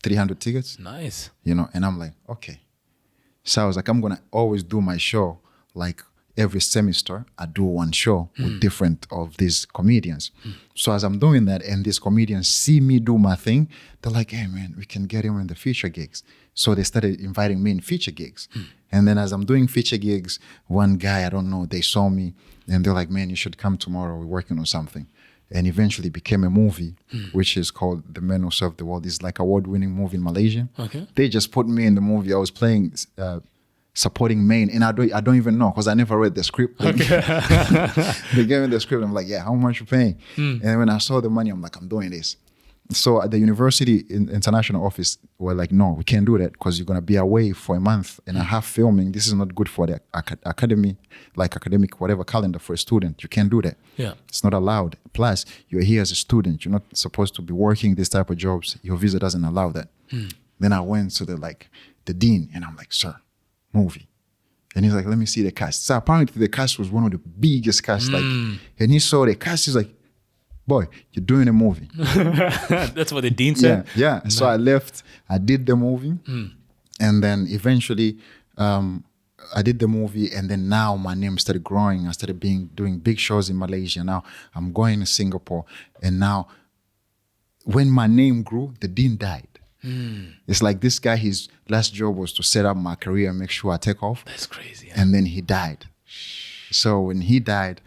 300 tickets. Nice. And I'm like, okay. So I was like, I'm going to always do my show. Like every semester, I do one show with different of these comedians. So as I'm doing that and these comedians see me do my thing, they're like, hey man, we can get him in the feature gigs. So they started inviting me in feature gigs. And then as I'm doing feature gigs, one guy, I don't know, they saw me and they're like, man, you should come tomorrow. We're working on something. And eventually became a movie, which is called The Men Who Serve the World. It's like award-winning movie in Malaysia. Okay. They just put me in the movie. I was playing supporting main, and I don't even know because I never read the script. Okay. They gave me the script. I'm like, yeah, how much you paying? And when I saw the money, I'm like, I'm doing this. So at the university international office, we're like, no, we can't do that because you're going to be away for a month and a half filming. This is not good for the academic, whatever calendar for a student. You can't do that. Yeah, it's not allowed. Plus, you're here as a student. You're not supposed to be working this type of jobs. Your visa doesn't allow that. Then I went to the dean and I'm like, sir, movie. And he's like, let me see the cast. So apparently the cast was one of the biggest casts. And he saw the cast. He's like, boy, you're doing a movie. That's what the dean said? Yeah. Nice. So I left, I did the movie. And then eventually I did the movie. And then now my name started growing. I started doing big shows in Malaysia. Now I'm going to Singapore. And now when my name grew, the dean died. It's like this guy, his last job was to set up my career and make sure I take off. That's crazy. And then he died. So when he died,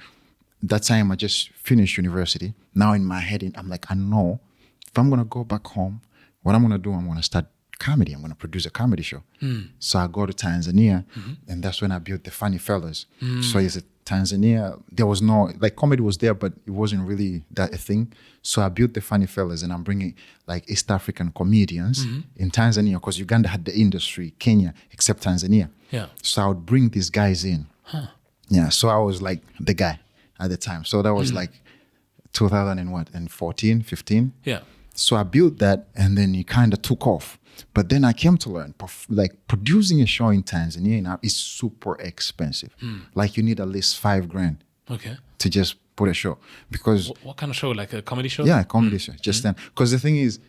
that time I just finished university. Now in my head, I'm like, I know if I'm going to go back home, what I'm going to do, I'm going to start comedy. I'm going to produce a comedy show. So I go to Tanzania, and that's when I built the Funny Fellas. So it's Tanzania. There was no, like, comedy was there, but it wasn't really that a thing. So I built the Funny Fellas, and I'm bringing like East African comedians in Tanzania, because Uganda had the industry, Kenya, except Tanzania. Yeah. So I would bring these guys in. Yeah. So I was like the guy at the time. So that was like 2014, 15. Yeah. So I built that, and then it kind of took off. But then I came to learn, like, producing a show in Tanzania now is super expensive. Like, you need at least $5,000 to just put a show. Because what kind of show? Like a comedy show? yeah, a comedy show. Just then, because the thing is,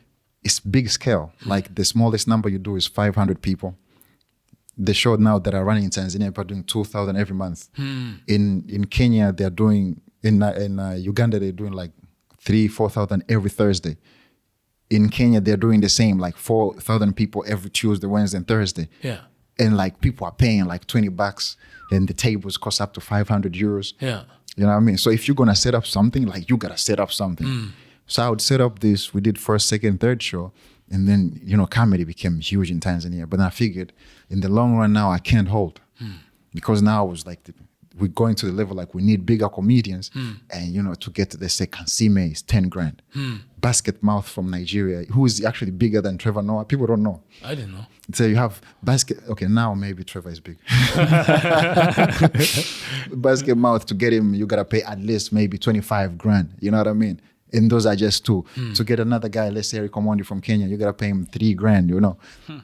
it's big scale. Like, the smallest number you do is 500 people. The show now that are running in Tanzania are doing 2,000 every month. In Kenya, they're doing, in Uganda, they're doing like 3,000-4,000 every Thursday. In Kenya, they're doing the same, like 4,000 people every Tuesday, Wednesday, and Thursday. Yeah. And like, people are paying like $20, and the tables cost up to 500 euros. Yeah. You know what I mean? So if you're gonna set up something, like, you gotta set up something. So I would set up this. We did first, second, third show, and then, you know, comedy became huge in Tanzania. But then I figured, in the long run, now I can't hold, because now I was like, we're going to the level, like, we need bigger comedians, and, you know, to get to, let's say, Kansime is $10,000. Basket Mouth from Nigeria, who is actually bigger than Trevor Noah. People don't know. I didn't know. So you have okay, now maybe Trevor is big. Basket Mouth, to get him, you gotta pay at least maybe $25,000. You know what I mean? And those are just two. To get another guy, let's say Eric Omondi from Kenya, you gotta pay him $3,000. You know.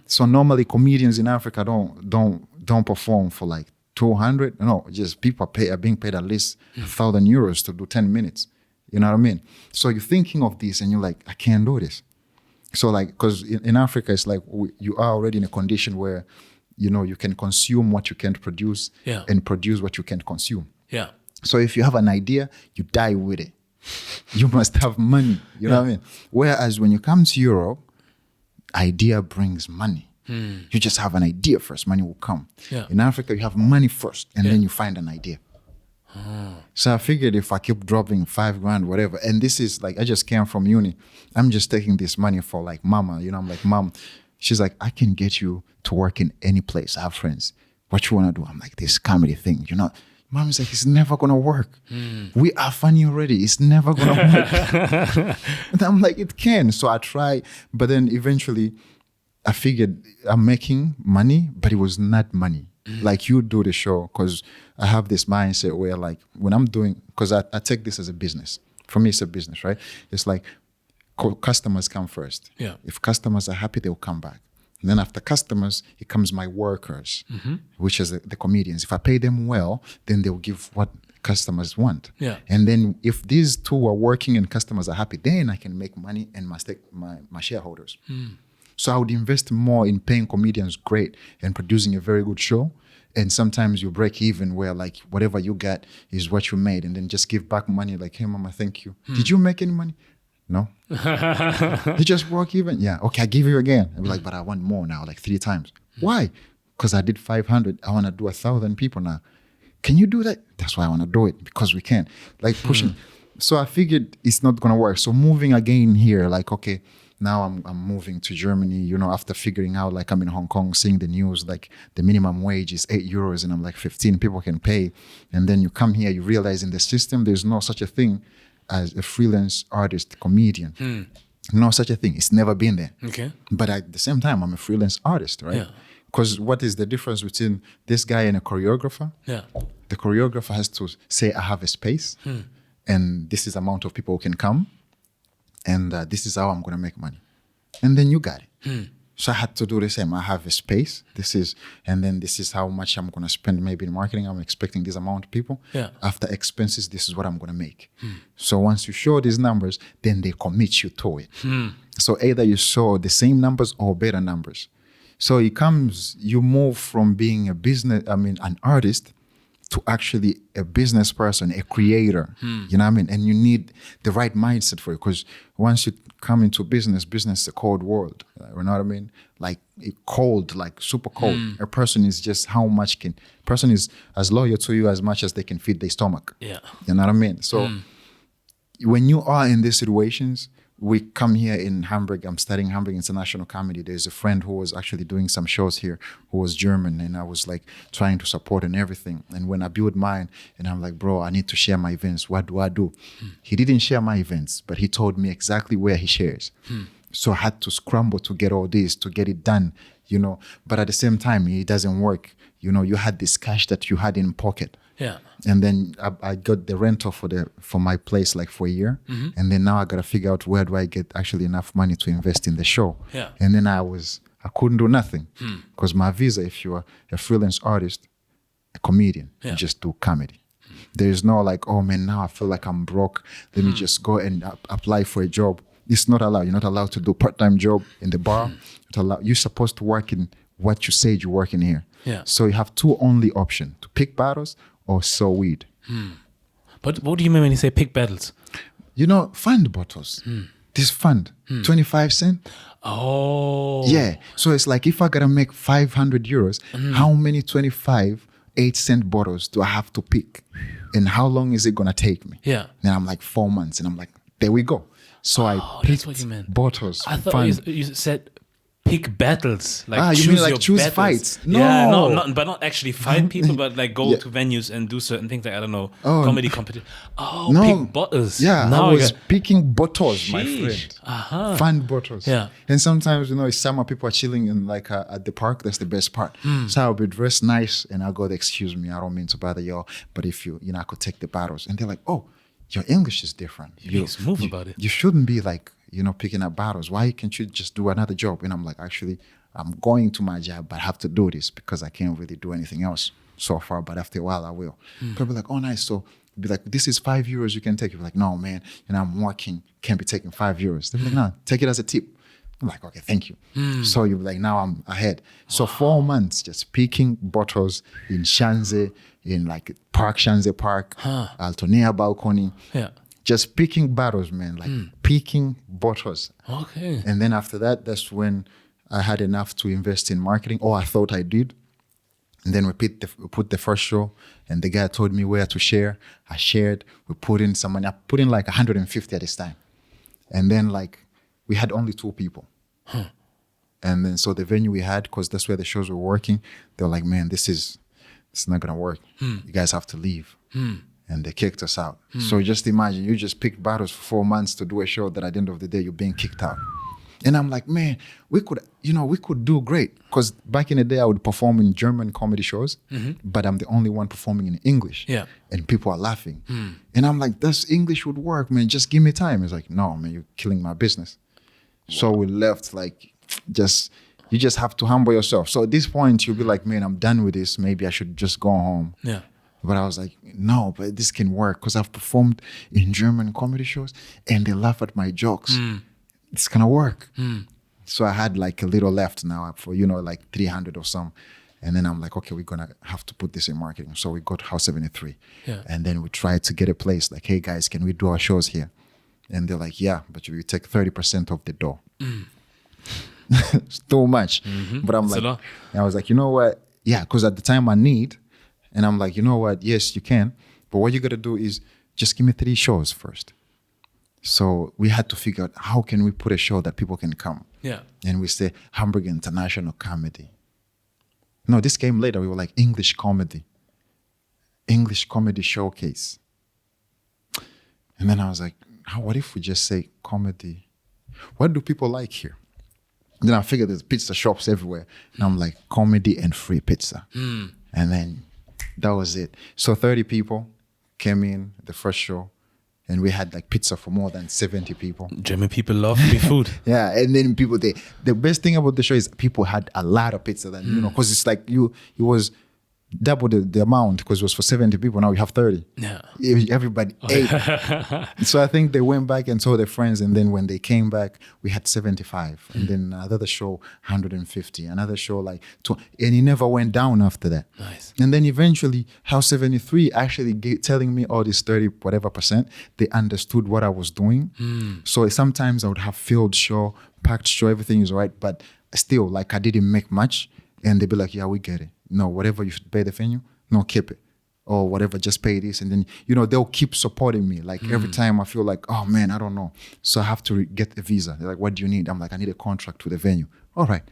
So normally comedians in Africa don't perform for like 200. No, just people are being paid at least €1,000 to do 10 minutes. You know what I mean? So you're thinking of this, and you're like, I can't do this. So, like, because in Africa, it's like you are already in a condition where, you know, you can consume what you can't produce, and produce what you can't consume. Yeah. So if you have an idea, you die with it. You must have money. You know what I mean? Whereas when you come to Europe, idea brings money. You just have an idea first, money will come. Yeah. In Africa, you have money first, and then you find an idea. So I figured if I keep dropping $5,000, whatever, and this is like, I just came from uni, I'm just taking this money for like mama, you know, I'm like, Mom, she's like, I can get you to work in any place. I have friends. What you want to do? I'm like, this comedy thing, you know. Mom's like, it's never going to work. We are funny already. It's never going to work. And I'm like, it can. So I try, but then eventually I figured I'm making money, but it was not money. Like, you do the show, because I have this mindset where, like, when I'm doing, because I take this as a business. For me, it's a business, right? It's like customers come first. Yeah. If customers are happy, they'll come back. And then after customers, it comes my workers, which is the comedians. If I pay them well, then they'll give what customers want. Yeah. And then if these two are working and customers are happy, then I can make money and my shareholders. So I would invest more in paying comedians great and producing a very good show. And sometimes you break even, where like whatever you got is what you made, and then just give back money like, hey, mama, thank you. Did you make any money? No. You just broke even? Yeah. Okay, I give you again. I'd be like, but I want more now, like 3 times. Why? Because I did 500. I want to do 1,000 people now. Can you do that? That's why I want to do it, because we can. Like, pushing. So I figured it's not going to work. So moving again here, like, okay, now I'm moving to Germany, you know, after figuring out, like, I'm in Hong Kong, seeing the news, like the minimum wage is €8 and I'm like 15 people can pay. And then you come here, you realize in the system, there's no such a thing as a freelance artist comedian. No such a thing. It's never been there. Okay. But at the same time, I'm a freelance artist, right? Yeah. Because what is the difference between this guy and a choreographer? Yeah. The choreographer has to say, I have a space and this is the amount of people who can come. And this is how I'm going to make money. And then you got it. So I had to do the same. I have a space. And then this is how much I'm going to spend maybe in marketing. I'm expecting this amount of people. Yeah. After expenses, this is what I'm going to make. So once you show these numbers, then they commit you to it. So either you show the same numbers or better numbers. So you move from being an artist to actually a business person, a creator, you know what I mean? And you need the right mindset for it, because once you come into business is a cold world, you know what I mean? Like cold, like super cold. A person is just person is as loyal to you as much as they can feed their stomach. Yeah. You know what I mean? So when you are in these situations, we come here in Hamburg. I'm studying Hamburg International Comedy. There's a friend who was actually doing some shows here who was German, and I was like trying to support and everything. And when I built mine, and I'm like, bro, I need to share my events. What do I do? He didn't share my events, but he told me exactly where he shares. So I had to scramble to get all this, to get it done, you know. But at the same time, it doesn't work. You know, you had this cash that you had in pocket. Yeah. And then I got the rental for my place like for a year. And then now I got to figure out where do I get actually enough money to invest in the show. Yeah. And then I couldn't do nothing because my visa, if you're a freelance artist, a comedian, you just do comedy. There's no like, oh man, now I feel like I'm broke. Let me just go and apply for a job. It's not allowed. You're not allowed to do part-time job in the bar. You're supposed to work in what you said you work in here. Yeah. So you have two only options, to pick battles or sow weed. But what do you mean when you say pick battles? You know, fund bottles. This fund, 25 cents. Oh. Yeah. So it's like if I gotta make 500 euros, how many 25 8-cent bottles do I have to pick? And how long is it gonna take me? Yeah. And I'm like 4 months, and I'm like, there we go. So I that's what picked you meant. bottles. I thought you said pick battles. Like you choose mean like your choose battles. fights? No. Yeah, but not actually fight people, but like go to venues and do certain things like, I don't know, comedy competition. Oh, No. pick bottles. Yeah, now I was picking bottles, my Sheesh. friend. Fun bottles. Yeah. And sometimes, you know, it's summer, people are chilling in like at the park. That's the best part. So I'll be dressed nice and I'll go, excuse me, I don't mean to bother y'all, but if you know, I could take the bottles. And they're like, oh, your English is different. You're smooth about it. You shouldn't be like, you know, picking up bottles. Why can't you just do another job? And I'm like, actually, I'm going to my job, but I have to do this because I can't really do anything else so far. But after a while, I will. People be like, oh, nice. So be like, this is €5 you can take. You're like, no, man, you know, I'm working, can't be taking €5. They're like, no, take it as a tip. I'm like, okay, thank you. So you're like, now I'm ahead. So 4 months just picking bottles in Shanze, in like Shanze Park, Altonia Balcony. Yeah. Just picking bottles, man, like picking bottles. Okay. And then after that, that's when I had enough to invest in marketing, or I thought I did. And then we put the first show, and the guy told me where to share. I shared. We put in some money. I put in like 150 at this time. And then like we had only 2 people. And then so the venue we had, because that's where the shows were working, they were like, man, this is not going to work. You guys have to leave. And they kicked us out. So just imagine, you just picked battles for 4 months to do a show that at the end of the day, you're being kicked out. And I'm like, man, we could do great. Because back in the day, I would perform in German comedy shows, but I'm the only one performing in English. Yeah. And people are laughing. And I'm like, this English would work, man. Just give me time. It's like, no, man, you're killing my business. So we left like, you just have to humble yourself. So at this point, you'll be like, man, I'm done with this. Maybe I should just go home. Yeah. But I was like, no, but this can work because I've performed in German comedy shows and they laugh at my jokes. It's gonna work. So I had like a little left now for, you know, like 300 or some. And then I'm like, okay, we're gonna have to put this in marketing. So we got House 73. Yeah. And then we tried to get a place like, hey guys, can we do our shows here? And they're like, yeah, but you take 30% of the door. It's too much. But I'm like, I was like, you know what? Yeah, because at the time I need. And I'm like, you know what? Yes, you can. But what you got to do is just give me 3 shows first. So we had to figure out how can we put a show that people can come. Yeah. And we say Hamburg International Comedy. No, this came later. We were like English comedy showcase. And then I was like, what if we just say comedy? What do people like here? And then I figured there's pizza shops everywhere. And I'm like, comedy and free pizza. And then that was it. So 30 people came in the first show, and we had like pizza for more than 70 people. German people love free food. Yeah, and then people, the best thing about the show is people had a lot of pizza than, you know, because it's like it was double the amount because it was for 70 people. Now we have 30. Yeah. Everybody ate. So I think they went back and told their friends. And then when they came back, we had 75. And then another show, 150. Another show like 2. And it never went down after that. Nice. And then eventually, House 73 actually telling me all this 30 whatever percent, they understood what I was doing. So sometimes I would have filled show, packed show, everything is all right. But still, like I didn't make much. And they'd be like, yeah, we get it. No, whatever you should pay the venue, no, keep it. or whatever, just pay this. And then, they'll keep supporting me. Like every time I feel like, oh man, I don't know. So I have to get a visa. They're like, what do you need? I'm like, I need a contract with the venue. All right.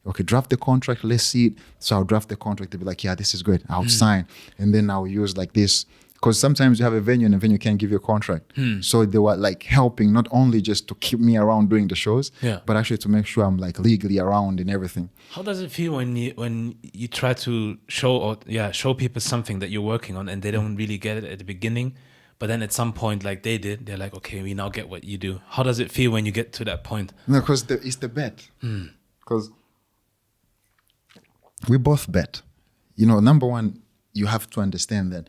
Okay, draft the contract. Let's see it. So I'll draft the contract. They'll be like, yeah, this is great. I'll sign. And then I'll use like this. Because sometimes you have a venue and the venue can't give you a contract. So they were like helping not only just to keep me around doing the shows, but actually to make sure I'm like legally around and everything. How does it feel when you try to show people something that you're working on and they don't really get it at the beginning, but then at some point like they did, they're like, okay, we now get what you do. How does it feel when you get to that point? No, because it's the bet. Because we both bet. Number one, you have to understand that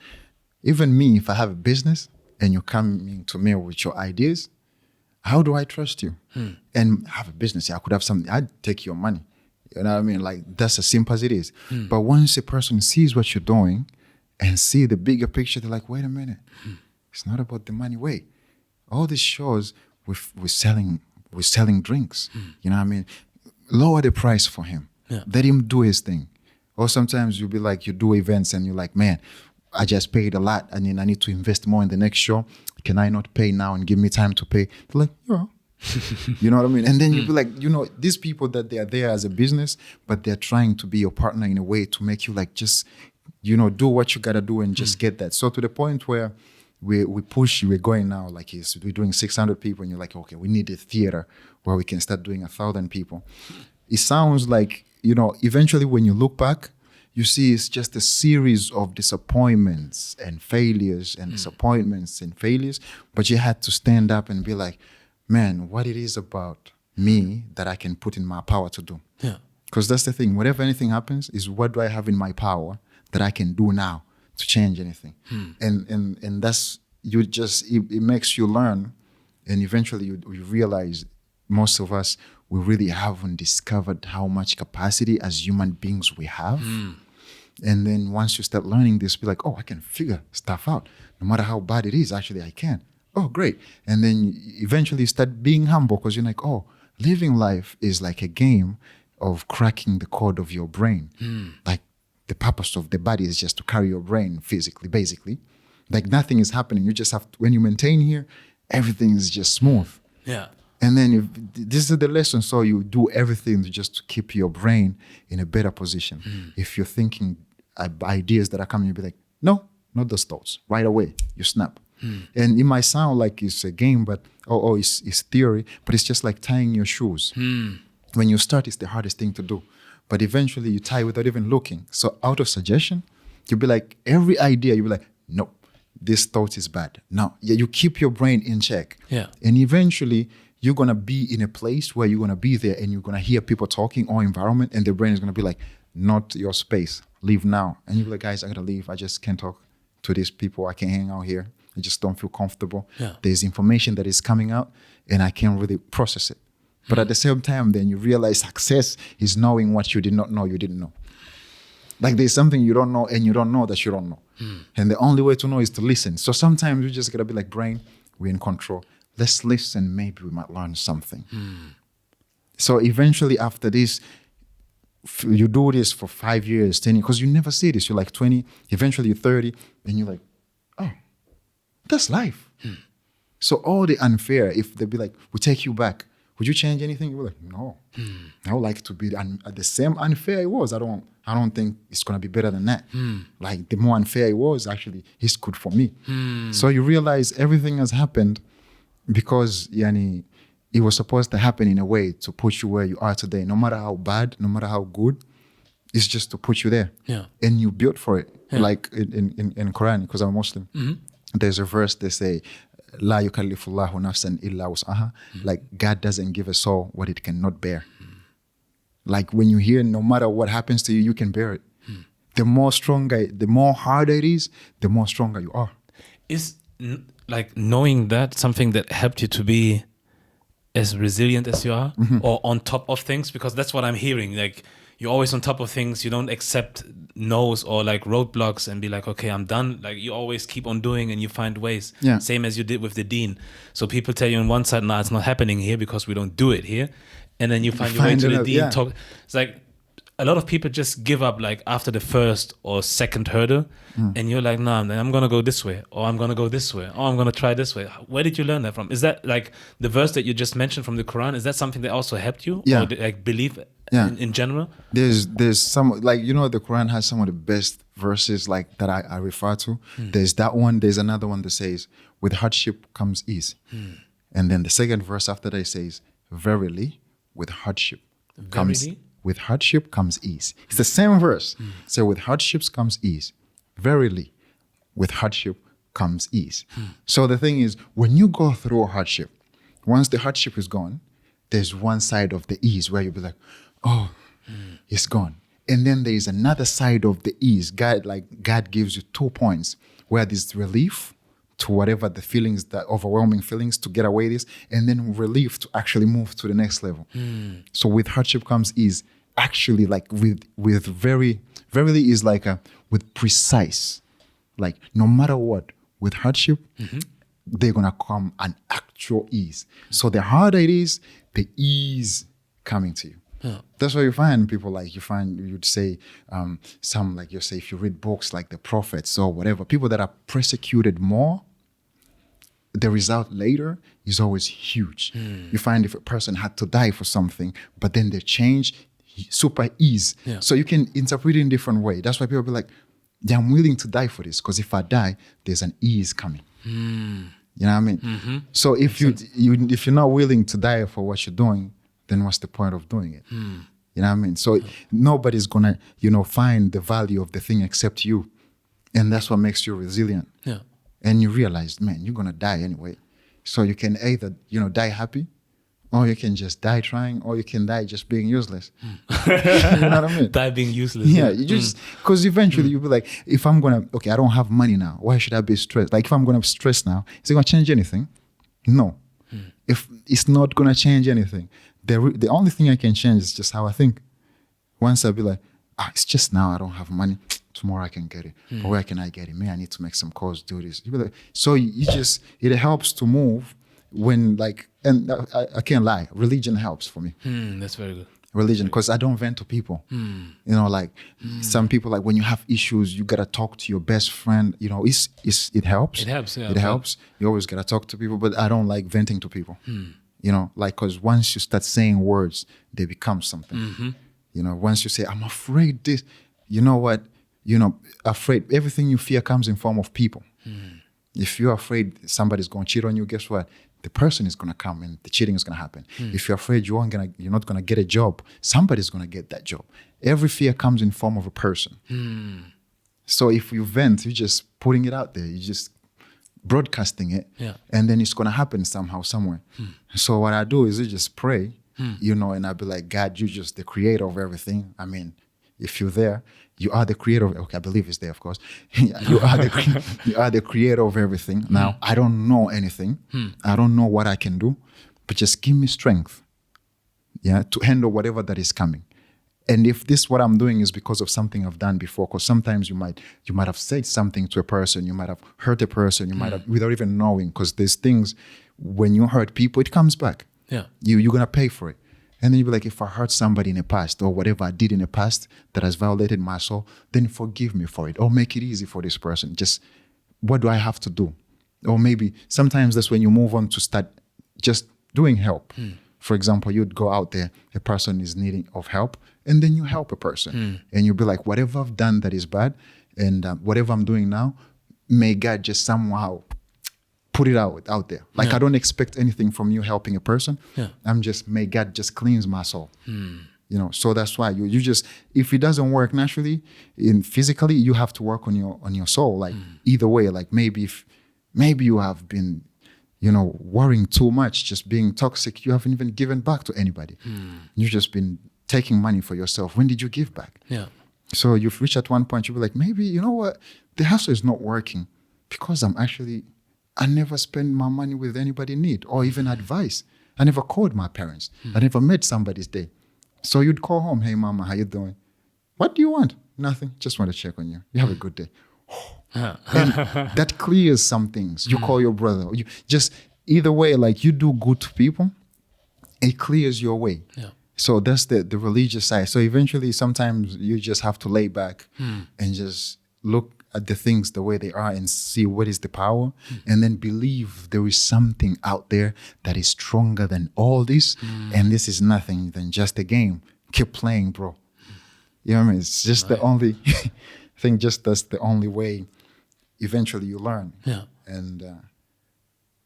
even me, if I have a business and you're coming to me with your ideas, how do I trust you? And have a business, I could have something, I'd take your money. You know what I mean? Like, that's as simple as it is. But once a person sees what you're doing and see the bigger picture, they're like, wait a minute, it's not about the money. Wait, all these shows, we're selling drinks. You know what I mean? Lower the price for him. Let him do his thing. Or sometimes you'll be like, you do events and you're like, man, I just paid a lot and then I need to invest more in the next show. Can I not pay now and give me time to pay? They're like, yeah. You know what I mean? And then you'll be like, these people that they are there as a business, but they're trying to be your partner in a way to make you like just, do what you got to do and just get that. So to the point where we push, we're going now, like we're doing 600 people and you're like, okay, we need a theater where we can start doing 1,000 people. It sounds like, eventually when you look back, you see it's just a series of disappointments and failures and disappointments and failures. But you had to stand up and be like, man, what it is about me that I can put in my power to do. Yeah. Because that's the thing. Whatever anything happens is what do I have in my power that I can do now to change anything. And that's, it makes you learn. And eventually you realize most of us, we really haven't discovered how much capacity as human beings we have. And then once you start learning this, be like, oh, I can figure stuff out. No matter how bad it is, actually, I can. Oh, great. And then eventually you start being humble because you're like, oh, living life is like a game of cracking the code of your brain. Like the purpose of the body is just to carry your brain physically, basically. Like nothing is happening. You just have to, when you maintain here, everything is just smooth. Yeah. And then this is the lesson. So you do everything just to keep your brain in a better position. If you're thinking ideas that are coming, you'll be like, no, not those thoughts. Right away, you snap. And it might sound like it's a game, but it's theory, but it's just like tying your shoes. When you start, it's the hardest thing to do. But eventually you tie without even looking. So out of suggestion, you'll be like, every idea, you'll be like, no, this thought is bad. Now, you keep your brain in check. Yeah. And eventually you're going to be in a place where you're going to be there and you're going to hear people talking or environment and the brain is going to be like, not your space, leave now. And you'll be like, guys, I got to leave. I just can't talk to these people. I can't hang out here. I just don't feel comfortable. Yeah. There's information that is coming out and I can't really process it. But at the same time, then you realize success is knowing what you did not know you didn't know. Like there's something you don't know and you don't know that you don't know. And the only way to know is to listen. So sometimes you just got to be like, brain, we're in control. Let's listen, maybe we might learn something. So eventually after this, you do this for 5 years, 10 years, because you never see this. You're like 20, eventually you're 30, and you're like, oh, that's life. So all the unfair, if they'd be like, we take you back, would you change anything? You're like, no. I would like to be at the same unfair it was. I don't think it's going to be better than that. Like the more unfair it was, actually, it's good for me. So you realize everything has happened because it was supposed to happen in a way to put you where you are today. No matter how bad, no matter how good, it's just to put you there. Yeah. And you built for it. Yeah. Like in Quran, because I'm a Muslim, there's a verse they say, La yukallifullahu nafsan illa wus'aha. Like God doesn't give a soul what it cannot bear. Like when you hear no matter what happens to you, you can bear it. The more harder it is, the more stronger you are. Is like knowing that something that helped you to be as resilient as you are or on top of things? Because that's what I'm hearing. Like you're always on top of things. You don't accept no's or like roadblocks and be like, okay, I'm done. Like you always keep on doing and you find ways. Yeah. Same as you did with the dean. So people tell you on one side, no, it's not happening here because we don't do it here. And then you find your way to the dean. Yeah. Talk. It's like a lot of people just give up like after the first or second hurdle, and you're like, nah, man, I'm gonna go this way, or I'm gonna go this way, or I'm gonna try this way. Where did you learn that from? Is that like the verse that you just mentioned from the Quran? Is that something that also helped you? Yeah. Or like belief in general? There's some, like, you know, the Quran has some of the best verses like that I refer to. There's that one. There's another one that says, with hardship comes ease. And then the second verse after that says, verily, with hardship comes ease. It's the same verse. So with hardships comes ease. Verily, with hardship comes ease. So the thing is, when you go through a hardship, once the hardship is gone, there's one side of the ease where you'll be like, oh, it's gone. And then there is another side of the ease. God gives you 2 points where there's relief to whatever the feelings, the overwhelming feelings, to get away this, and then relief to actually move to the next level. So with hardship comes ease. Actually, like with verily is like with precise, like no matter what, with hardship, they're gonna come an actual ease. So the harder it is, the ease coming to you. Yeah. That's why you find people like you'd say some, like you say, if you read books like the prophets or whatever, people that are persecuted more, the result later is always huge. You find if a person had to die for something, but then they change, super ease. Yeah. So you can interpret it in a different way. That's why people be like, yeah, I'm willing to die for this, because if I die, there's an ease coming. You know what I mean? So if you're not willing to die for what you're doing, then what's the point of doing it? You know what I mean? So nobody's gonna, find the value of the thing except you. And that's what makes you resilient. Yeah. And you realize, man, you're gonna die anyway. So you can either, die happy, or you can just die trying, or you can die just being useless. You know what I mean? Die being useless. Yeah, you just, because eventually you'll be like, if I'm gonna, I don't have money now, why should I be stressed? Like if I'm gonna stress now, is it gonna change anything? No. If it's not gonna change anything, the only thing I can change is just how I think. Once I'll be like, it's just now I don't have money. Tomorrow I can get it. But where can I get it? I need to make some calls, do this. You'll be like, so it helps to move when and I can't lie, religion helps for me. That's very good. Religion, because I don't vent to people. Some people, like when you have issues, you gotta talk to your best friend. It helps. It helps, yeah. It helps. You always gotta talk to people, but I don't like venting to people. Because once you start saying words, they become something. Once you say, I'm afraid this, you know what? Afraid, everything you fear comes in form of people. If you're afraid somebody's going to cheat on you, guess what? The person is going to come and the cheating is going to happen. If you're afraid you're not going to get a job, somebody's going to get that job. Every fear comes in form of a person. So if you vent, you're just putting it out there. You're just broadcasting it. Yeah. And then it's going to happen somehow, somewhere. So what I do is I just pray, and I'll be like, God, you're just the creator of everything. I mean, if you're there, you are the creator of, I believe it's there, of course. You are the creator of everything. Now, I don't know anything. I don't know what I can do, but just give me strength, to handle whatever that is coming. And if this, what I'm doing is because of something I've done before, because sometimes you might have said something to a person, you might have hurt a person, you might have, without even knowing, because there's things, when you hurt people, it comes back. Yeah. You're going to pay for it. And then you'll be like, if I hurt somebody in the past or whatever I did in the past that has violated my soul, then forgive me for it or make it easy for this person. Just, what do I have to do? Or maybe sometimes that's when you move on to start just doing help. For example, you'd go out there, a person is needing of help, and then you help a person. And you'll be like, whatever I've done that is bad and whatever I'm doing now, may God just somehow put it out there. I don't expect anything from you helping a person. Yeah. May God just cleanse my soul. So that's why you just, if it doesn't work naturally, physically, you have to work on your soul. Either way, maybe you have been, worrying too much, just being toxic. You haven't even given back to anybody. You've just been taking money for yourself. When did you give back? Yeah. So you've reached at one point, you'll be like, maybe, you know what? The hustle is not working because I never spend my money with anybody in need or even advice. I never called my parents. I never met somebody's day. So you'd call home, hey, mama, how you doing? What do you want? Nothing. Just want to check on you. You have a good day. And that clears some things. You call your brother. You just, either way, you do good to people, it clears your way. Yeah. So that's the religious side. So eventually, sometimes you just have to lay back and just look at the things the way they are and see what is the power, and then believe there is something out there that is stronger than all this, and this is nothing than just a game. Keep playing, bro. You know what I mean? It's just the only thing. Just that's the only way. Eventually, you learn. Yeah. And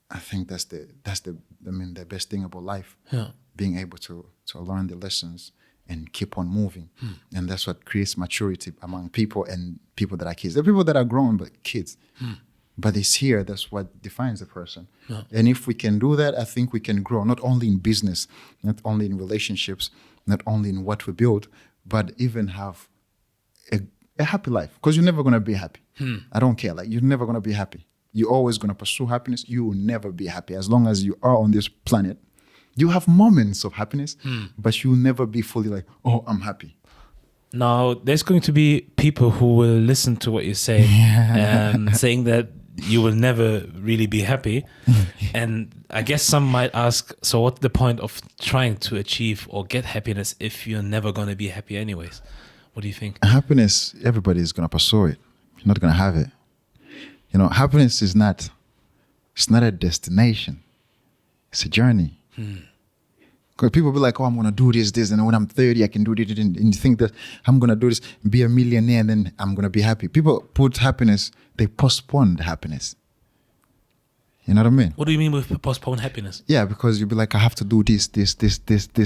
I think that's the the best thing about life. Yeah. Being able to learn the lessons and keep on moving. And that's what creates maturity among people and people that are kids. There are people that are grown, but kids. But it's here, that's what defines a person. Yeah. And if we can do that, I think we can grow, not only in business, not only in relationships, not only in what we build, but even have a happy life. Because you're never going to be happy. I don't care. Like, you're never going to be happy. You're always going to pursue happiness. You will never be happy. As long as you are on this planet, you have moments of happiness, but you'll never be fully like, oh, I'm happy. Now, there's going to be people who will listen to what you say, saying that you will never really be happy. And I guess some might ask, so what's the point of trying to achieve or get happiness if you're never going to be happy anyways? What do you think? Happiness, everybody is going to pursue it. You're not going to have it. You know, happiness is not a destination. It's a journey. Because people be like, oh, I'm going to do this, and when I'm 30, I can do this, and you think that I'm going to do this, be a millionaire, and then I'm going to be happy. People put happiness, they postpone the happiness. You know what I mean? What do you mean with postpone happiness? Yeah, because you'll be like, I have to do this,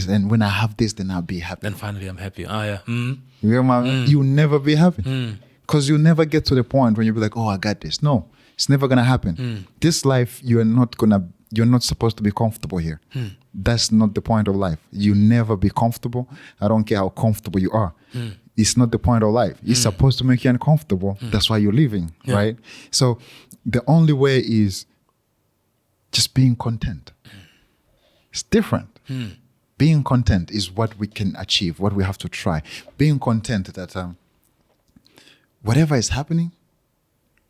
and when I have this, then I'll be happy. Then finally I'm happy. Oh, yeah. You'll never be happy. Because you'll never get to the point when you'll be like, oh, I got this. No, it's never going to happen. This life, you're not supposed to be comfortable here. That's not the point of life. You never be comfortable. I don't care how comfortable you are. It's not the point of life. It's supposed to make you uncomfortable. That's why you're living, right? So the only way is just being content. It's different. Being content is what we can achieve, what we have to try. Being content that whatever is happening,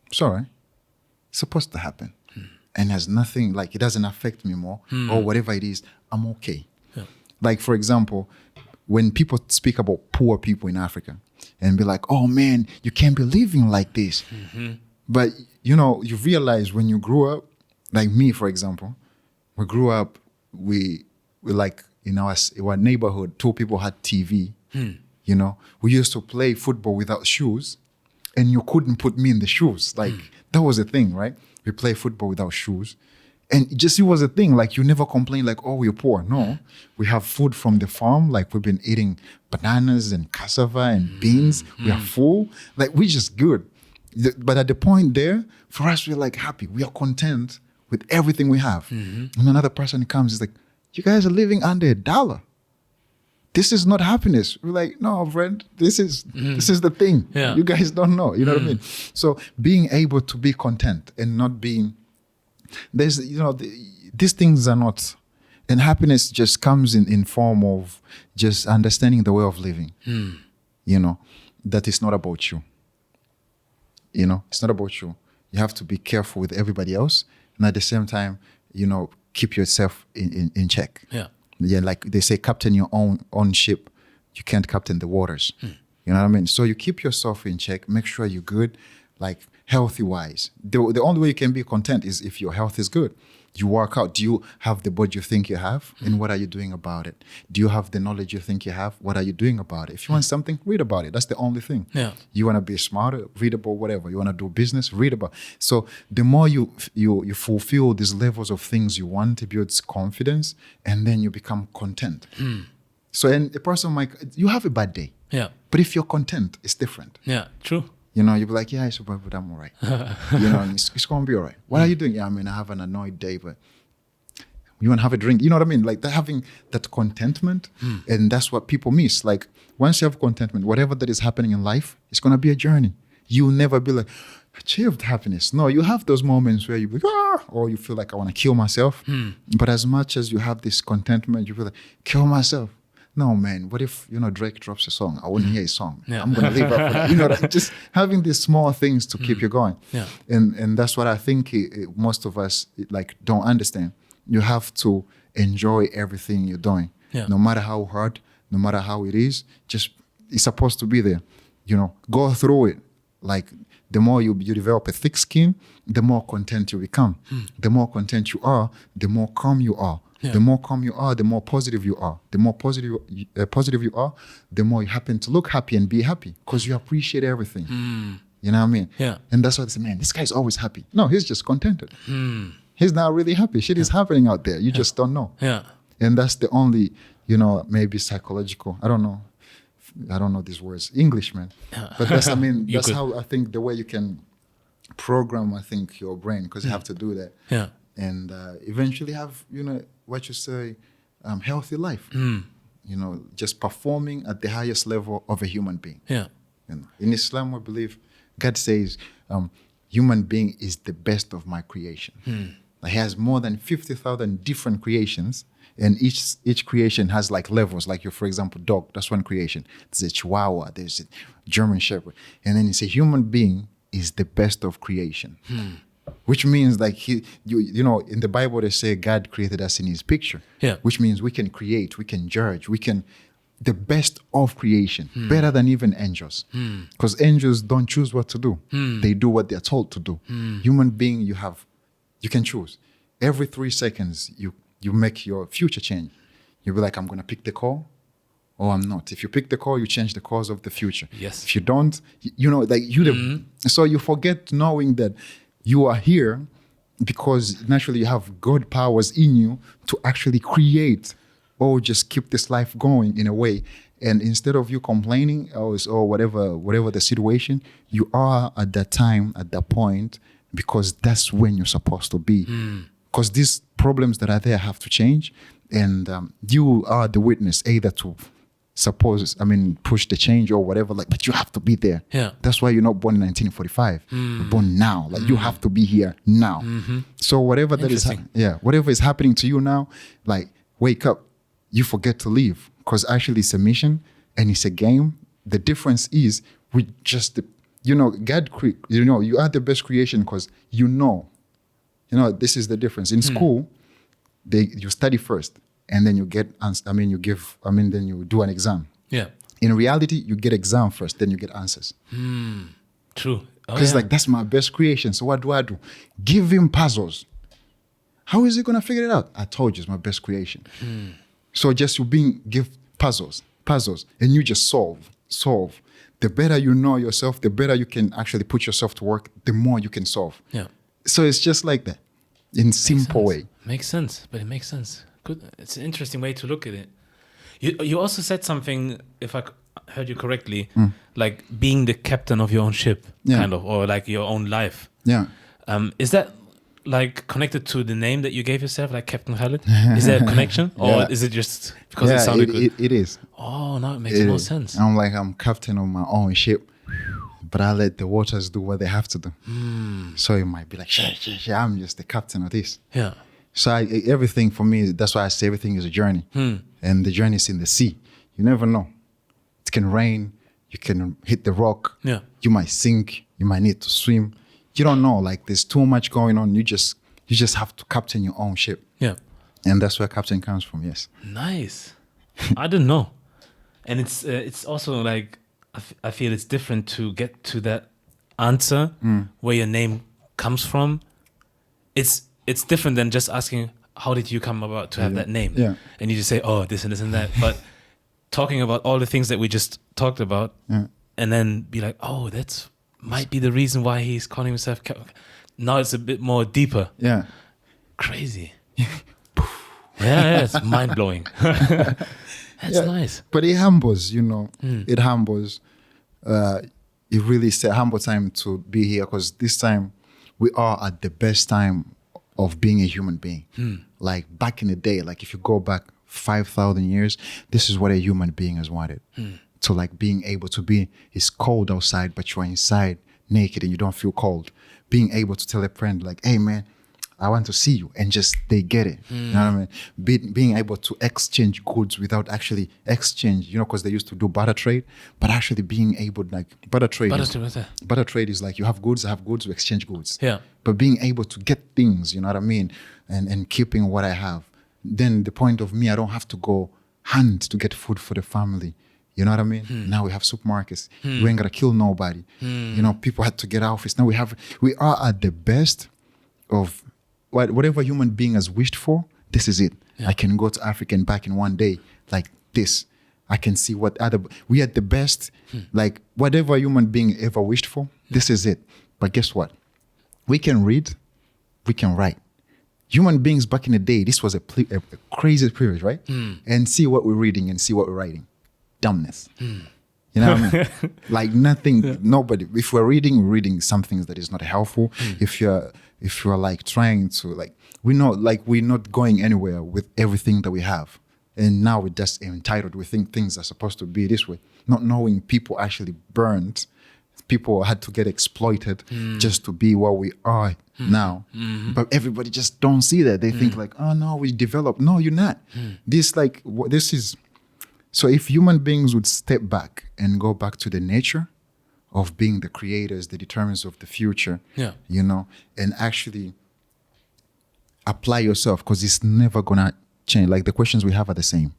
it's all right. It's supposed to happen. And has nothing, like, it doesn't affect me more, or whatever it is, I'm okay. Yeah. Like, for example, when people speak about poor people in Africa and be like, oh man, you can't be living like this. But, you know, you realize when you grew up, like me, for example, we grew up, we like, in our neighborhood, 2 people had TV. You know, we used to play football without shoes, and you couldn't put me in the shoes. Like, that was a thing, right? We play football without shoes. And it was a thing. Like, you never complain like, oh, we're poor. No, we have food from the farm. Like, we've been eating bananas and cassava and beans. We are full. Like, we're just good. But at the point there, for us, we're like happy. We are content with everything we have. And another person comes, is like, you guys are living under $1. This is not happiness. We're like, no, friend, this is the thing. Yeah. You guys don't know. You know what I mean? So being able to be content and not being, these things are not, and happiness just comes in form of just understanding the way of living. You know, that is not about you. You know, it's not about you. You have to be careful with everybody else. And at the same time, you know, keep yourself in check. Yeah. Yeah, like they say, captain your own ship. You can't captain the waters. You know what I mean? So you keep yourself in check. Make sure you're good, like healthy-wise. The only way you can be content is if your health is good. You work out. Do you have the body you think you have? And what are you doing about it? Do you have the knowledge you think you have? What are you doing about it? If you want something, read about it. That's the only thing. Yeah. You want to be smarter, read about whatever. You want to do business, read about. So the more you fulfill these levels of things you want, it builds confidence, and then you become content. So, and a person you have a bad day. Yeah. But if you're content, it's different. Yeah, true. You know, you'll be like, yeah, I survived, but I'm all right. You know, it's going to be all right. What are you doing? Yeah, I mean, I have an annoyed day, but you want to have a drink. You know what I mean? Like, having that contentment, and that's what people miss. Like, once you have contentment, whatever that is happening in life, it's going to be a journey. You'll never be like, achieved happiness. No, you have those moments where you be like, or you feel like, I want to kill myself. But as much as you have this contentment, you feel like, kill myself. No, man, what if, you know, Drake drops a song? I wouldn't hear his song. Yeah. I'm going to leave up for that. You know, just having these small things to keep you going. Yeah. And that's what I think most of us don't understand. You have to enjoy everything you're doing. Yeah. No matter how hard, no matter how it is, just it's supposed to be there. You know, go through it. Like the more you develop a thick skin, the more content you become. The more content you are, the more calm you are. Yeah. The more calm you are, the more positive you are. The more positive you are, the more you happen to look happy and be happy because you appreciate everything. You know what I mean? Yeah. And that's why they say, man, this guy's always happy. No, he's just contented. He's not really happy. Shit is happening out there. You just don't know. Yeah. And that's the only, you know, maybe psychological. I don't know these words, English, man. But that's, I mean, that's how I think the way you can program, I think, your brain, because you have to do that. Yeah. And eventually have, you know, what you say, healthy life. You know, just performing at the highest level of a human being. Yeah. You know, in Islam, we believe God says, human being is the best of my creation. He has more than 50,000 different creations, and each creation has like levels. Like for example, dog, that's one creation. There's a Chihuahua, there's a German Shepherd, and then it's a human being is the best of creation. Which means like you know, in the Bible they say God created us in His picture. Yeah. Which means we can create, we can judge, we can the best of creation, better than even angels. Because angels don't choose what to do. They do what they're told to do. Human being, you can choose. Every 3 seconds, you make your future change. You'll be like, I'm going to pick the call or I'm not. If you pick the call, you change the course of the future. Yes. If you don't, you know, like so you forget knowing that you are here because naturally you have God powers in you to actually create or just keep this life going in a way. And instead of you complaining or whatever the situation, you are at that time, at that point, because that's when you're supposed to be. Because these problems that are there have to change. And you are the witness, either to push the change or whatever, but you have to be there. Yeah. That's why you're not born in 1945. You're born now. You have to be here now. So whatever that is, whatever is happening to you now, wake up. You forget to leave because actually it's a mission and it's a game. The difference is we just, God, you are the best creation because this is the difference. In school, you study first and then you get, then you do an exam. Yeah. In reality, you get exam first, then you get answers. True. Because that's my best creation. So what do? Give him puzzles. How is he going to figure it out? I told you it's my best creation. So just give puzzles, and you just solve. The better you know yourself, the better you can actually put yourself to work, the more you can solve. Yeah. So it's just like that, in simple way. Makes sense, but it makes sense. Good. It's an interesting way to look at it. You also said something, if I heard you correctly, like being the captain of your own ship, kind of, or like your own life. Yeah. Is that like connected to the name that you gave yourself, like Captain Khalid? Is there a connection, or is it just because it sounded good? It is. Oh, now it makes more sense. I'm captain of my own ship, but I let the waters do what they have to do. So it might be like, I'm just the captain of this. Yeah. So everything for me, that's why I say everything is a journey, and the journey is in the sea. You never know. It can rain. You can hit the rock. Yeah. You might sink. You might need to swim. You don't know, there's too much going on. You just have to captain your own ship. Yeah. And that's where captain comes from, yes. Nice. I didn't know. And it's also like, I feel it's different to get to that answer where your name comes from. It's different than just asking, how did you come about to have that name? Yeah. And you just say, oh, this and this and that. But talking about all the things that we just talked about and then be like, oh, that's might be the reason why he's calling himself. Now it's a bit more deeper. Yeah. Crazy. yeah, it's mind blowing. That's nice. But it humbles, it humbles. It really is a humble time to be here because this time we are at the best time of being a human being. Like back in the day, if you go back 5,000 years, this is what a human being has wanted. To being able to be, it's cold outside, but you're inside naked and you don't feel cold. Being able to tell a friend hey man, I want to see you, and just they get it. You know what I mean? Being able to exchange goods without actually exchange, because they used to do barter trade, but actually being able barter trade is you have goods, I have goods, we exchange goods. Yeah. But being able to get things, you know what I mean? And keeping what I have. Then the point of me, I don't have to go hunt to get food for the family. You know what I mean? Now we have supermarkets. We ain't gotta kill nobody. You know, people had to get out of it. Now we are at the best of whatever human being has wished for. This is it. Yeah. I can go to Africa and back in one day like this. I can see we are the best, like whatever human being ever wished for, this is it. But guess what? We can read, we can write. Human beings back in the day, this was a crazy period, right? And see what we're reading and see what we're writing. Dumbness. You know what I mean? Like nothing, nobody. If we're reading some things that is not helpful. If you're like trying to like, we know like we're not going anywhere with everything that we have. And now we're just entitled. We think things are supposed to be this way. Not knowing people actually burned. People had to get exploited just to be what we are now. But everybody just don't see that. They think like, oh no, we developed. No, you're not. This is. So if human beings would step back and go back to the nature of being the creators, the determinants of the future, you know, and actually apply yourself, because it's never gonna change. Like the questions we have are the same.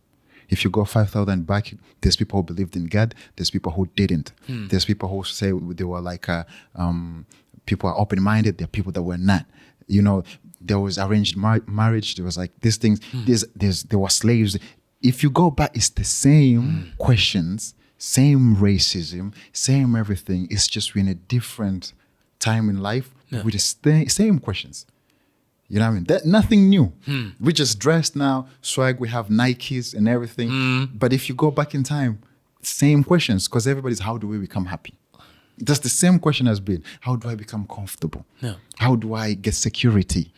If you go 5,000 back, there's people who believed in God. There's people who didn't. There's people who say they were like, people are open-minded. There are people that were not. You know, there was arranged marriage. There was like these things. There were slaves. If you go back, it's the same questions, same racism, same everything. It's just we're in a different time in life with the same questions. You know what I mean? Nothing new. We just dressed now, swag, we have Nikes and everything. But if you go back in time, same questions, because everybody's, how do we become happy? That's the same question has been, how do I become comfortable? How do I get security?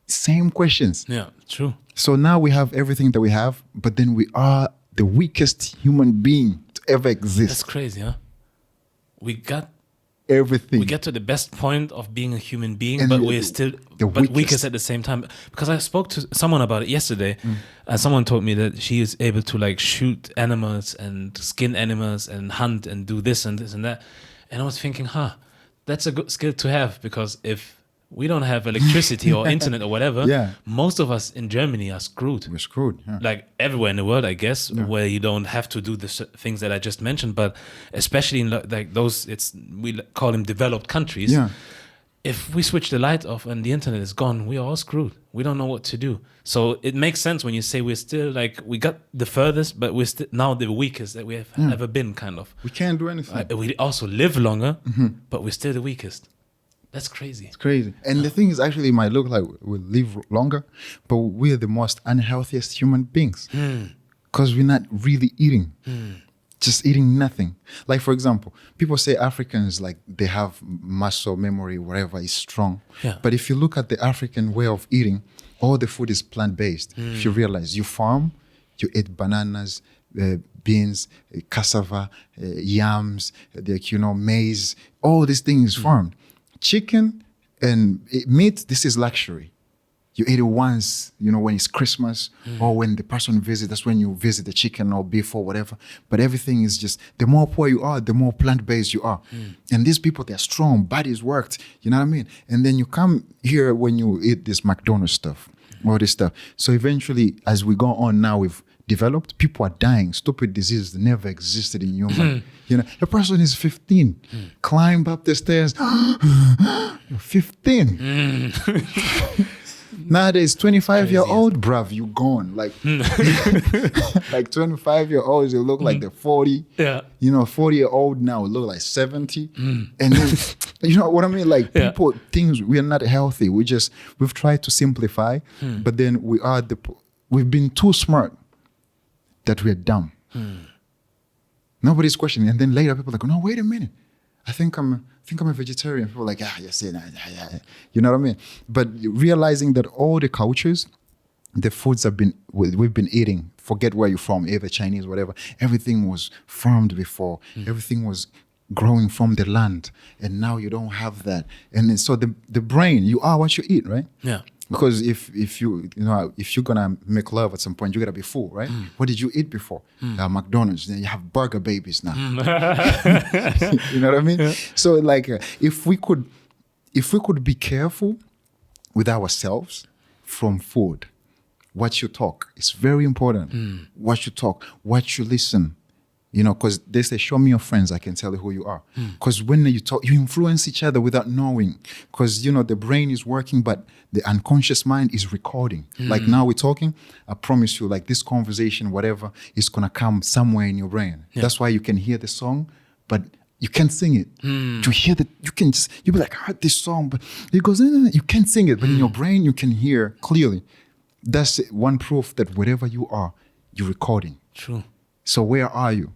Same questions. Yeah, true. So now we have everything that we have, but then we are the weakest human being to ever exist. That's crazy, huh? We got everything. We get to the best point of being a human being, but we're still weakest at the same time. Because I spoke to someone about it yesterday, and someone told me that she is able to like shoot animals and skin animals and hunt and do this and this and that. And I was thinking, that's a good skill to have, because if we don't have electricity or internet or whatever, most of us in Germany are screwed. We're screwed. Yeah. Like everywhere in the world, I guess, where you don't have to do the things that I just mentioned, but especially in like those, we call them developed countries. Yeah. If we switch the light off and the internet is gone, we are all screwed. We don't know what to do. So it makes sense when you say we're still like, we got the furthest, but we're still now the weakest that we have ever been, kind of. We can't do anything. We also live longer, but we're still the weakest. That's crazy. It's crazy. And the thing is, actually, it might look like we'll live longer, but we're the most unhealthiest human beings because we're not really eating, just eating nothing. Like, for example, people say Africans, like, they have muscle memory, whatever is strong. Yeah. But if you look at the African way of eating, all the food is plant-based. If you realize, you farm, you eat bananas, beans, cassava, yams, maize, all these things farmed. Chicken and meat, this is luxury. You eat it once, when it's Christmas or when the person visits, that's when you visit the chicken or beef or whatever. But everything is just, the more poor you are, the more plant-based you are. And these people, they're strong, bodies worked, you know what I mean? And then you come here when you eat this McDonald's stuff, all this stuff. So eventually, as we go on now, we've developed, people are dying. Stupid diseases that never existed in human. A person is 15, climb up the stairs. 15. Nowadays, 25-year-old, bruv, you gone. Like, like 25-year-olds, they look like they're 40. Yeah. 40-year-old now look like 70. And then, you know what I mean? Like, people, things, we are not healthy. We've tried to simplify, but then we've been too smart that we're dumb. Nobody's questioning. And then later people are like, no, wait a minute. I think I'm a vegetarian. People are like, yes, you know what I mean? But realizing that all the cultures, the foods we've been eating, forget where you're from, either Chinese, whatever, everything was farmed before. Everything was growing from the land. And now you don't have that. And then, so the brain, you are what you eat, right? Yeah. Because if you're gonna make love at some point, you gotta be full, right? What did you eat before? McDonald's. Then you have burger babies now. You know what I mean? Yeah. So like, if we could be careful with ourselves from food, what you talk. It's very important. What you talk, what you listen. You know, because they say, show me your friends, I can tell you who you are. Because when you talk, you influence each other without knowing. Because, you know, the brain is working, but the unconscious mind is recording. Like now we're talking, I promise you, like this conversation, whatever, is going to come somewhere in your brain. Yeah. That's why you can hear the song, but you can't sing it. You hear that, you'll be like, I heard this song, but it goes, you can't sing it. But in your brain, you can hear clearly. That's one proof that wherever you are, you're recording. True. So where are you?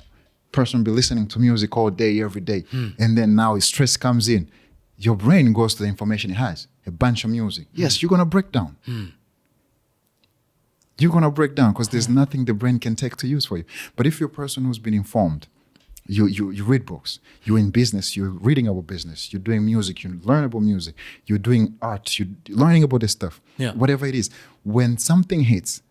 Person be listening to music all day, every day. And then now stress comes in. Your brain goes to the information it has. A bunch of music. Yes, you're going to break down. You're going to break down because there's nothing the brain can take to use for you. But if you're a person who's been informed, you read books, you're in business, you're reading about business, you're doing music, you learn about music, you're doing art, you're learning about this stuff, whatever it is. When something hits,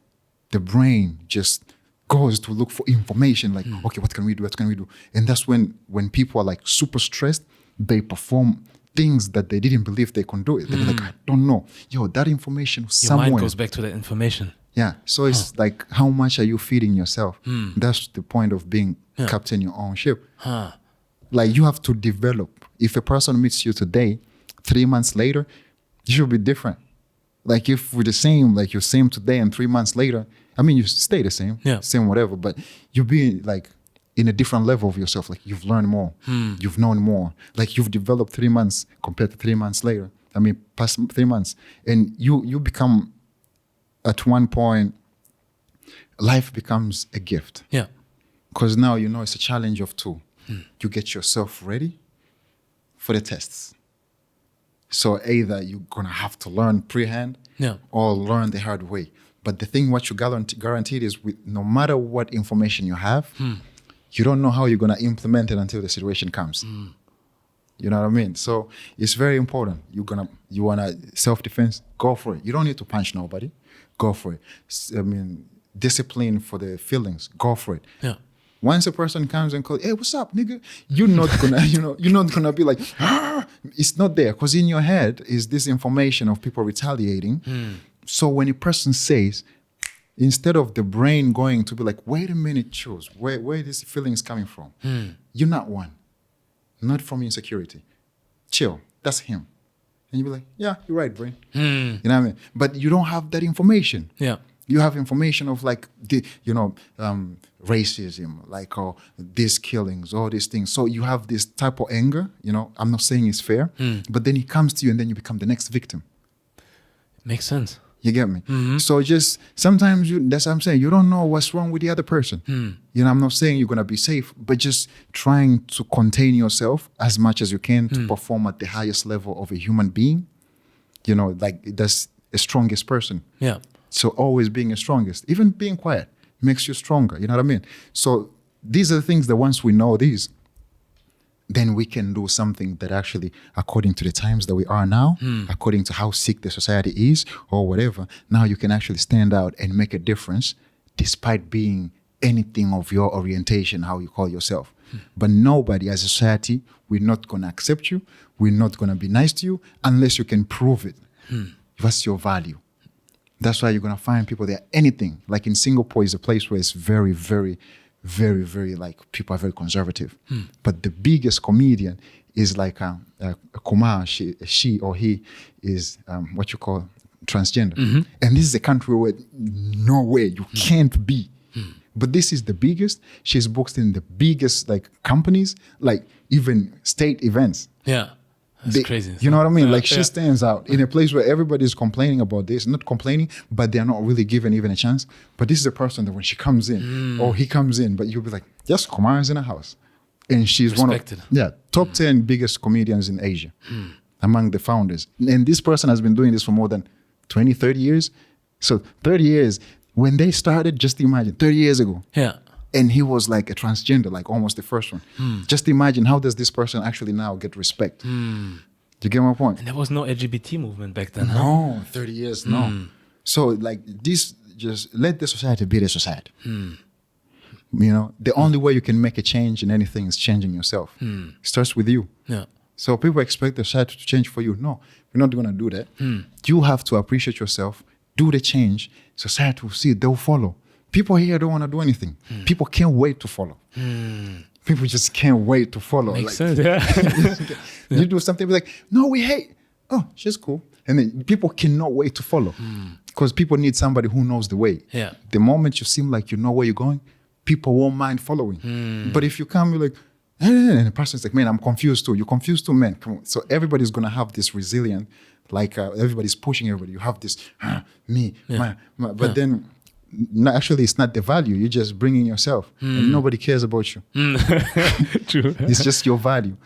the brain just goes to look for information like, okay, what can we do? What can we do? And that's when people are like super stressed, they perform things that they didn't believe they can do it. They're like, I don't know. Yo, that information somewhere. Your mind goes back to that information. Yeah. So it's like, how much are you feeding yourself? That's the point of being captain your own ship. Like you have to develop. If a person meets you today, 3 months later, you should be different. Like if we're the same, like you're same today and 3 months later, I mean, you stay the same, same whatever, but you'll be like in a different level of yourself. Like you've learned more, you've known more. Like you've developed 3 months compared to 3 months later. I mean, past 3 months. And you become, at one point, life becomes a gift. Yeah. Because now you know it's a challenge of two. You get yourself ready for the tests. So either you're going to have to learn pre-hand or learn the hard way. But the thing what you guaranteed is with no matter what information you have, you don't know how you're going to implement it until the situation comes. You know what I mean? So it's very important. You want to self-defense, go for it. You don't need to punch nobody. Go for it. I mean, discipline for the feelings, go for it. Yeah. Once a person comes and calls, hey, what's up, nigga? You're not gonna, you're not gonna be like, ah! It's not there. Because in your head is this information of people retaliating. So when a person says, instead of the brain going to be like, wait a minute, choose, where this feeling is coming from? You're not one. Not from insecurity. Chill. That's him. And you be like, yeah, you're right, brain. You know what I mean? But you don't have that information. Yeah. You have information of like, racism, like these killings, all these things. So you have this type of anger, I'm not saying it's fair, but then he comes to you and then you become the next victim. Makes sense. You get me? So just sometimes that's what I'm saying. You don't know what's wrong with the other person. I'm not saying you're going to be safe, but just trying to contain yourself as much as you can to perform at the highest level of a human being. Like that's the strongest person. Yeah. So always being the strongest, even being quiet makes you stronger. You know what I mean? So these are the things that once we know these, then we can do something that actually, according to the times that we are now, according to how sick the society is or whatever, now you can actually stand out and make a difference despite being anything of your orientation, how you call yourself. But nobody as a society, we're not going to accept you. We're not going to be nice to you unless you can prove it. What's your value? That's why you're going to find people there. Anything. Like in Singapore is a place where it's very, very, very, very, like, people are very conservative. But the biggest comedian is like Kumar, she or he is what you call transgender. And this is a country where no way, you can't be. But this is the biggest. She's booked in the biggest like companies, like even state events. Yeah. That's crazy. You know what I mean? Like she stands out in a place where everybody's complaining about this, not complaining, but they're not really given even a chance. But this is a person that when she comes in or he comes in, but you'll be like, yes, Kumar is in a house. And she's respected. Top 10 biggest comedians in Asia among the founders. And this person has been doing this for more than 20, 30 years. So 30 years, when they started, just imagine, 30 years ago. Yeah. And he was like a transgender, like almost the first one. Just imagine, how does this person actually now get respect? Do you get my point? And there was no LGBT movement back then, No, 30 years, no. So like this, just let the society be the society. The only way you can make a change in anything is changing yourself. It starts with you. Yeah. So people expect the society to change for you. No, we're not going to do that. You have to appreciate yourself do the change, society will see it, they'll follow. People here don't want to do anything. People can't wait to follow. People just can't wait to follow. Makes sense, yeah. You do something, be like, no, we hate. Oh, she's cool. And then people cannot wait to follow because people need somebody who knows the way. Yeah. The moment you seem like you know where you're going, people won't mind following. But if you come, you're like, and the person's like, man, I'm confused too. You're confused too, man. Come on. So everybody's going to have this resilient, like everybody's pushing everybody. You have this, me, my. But then actually it's not the value. You're just bringing yourself and nobody cares about you. True. It's just your value.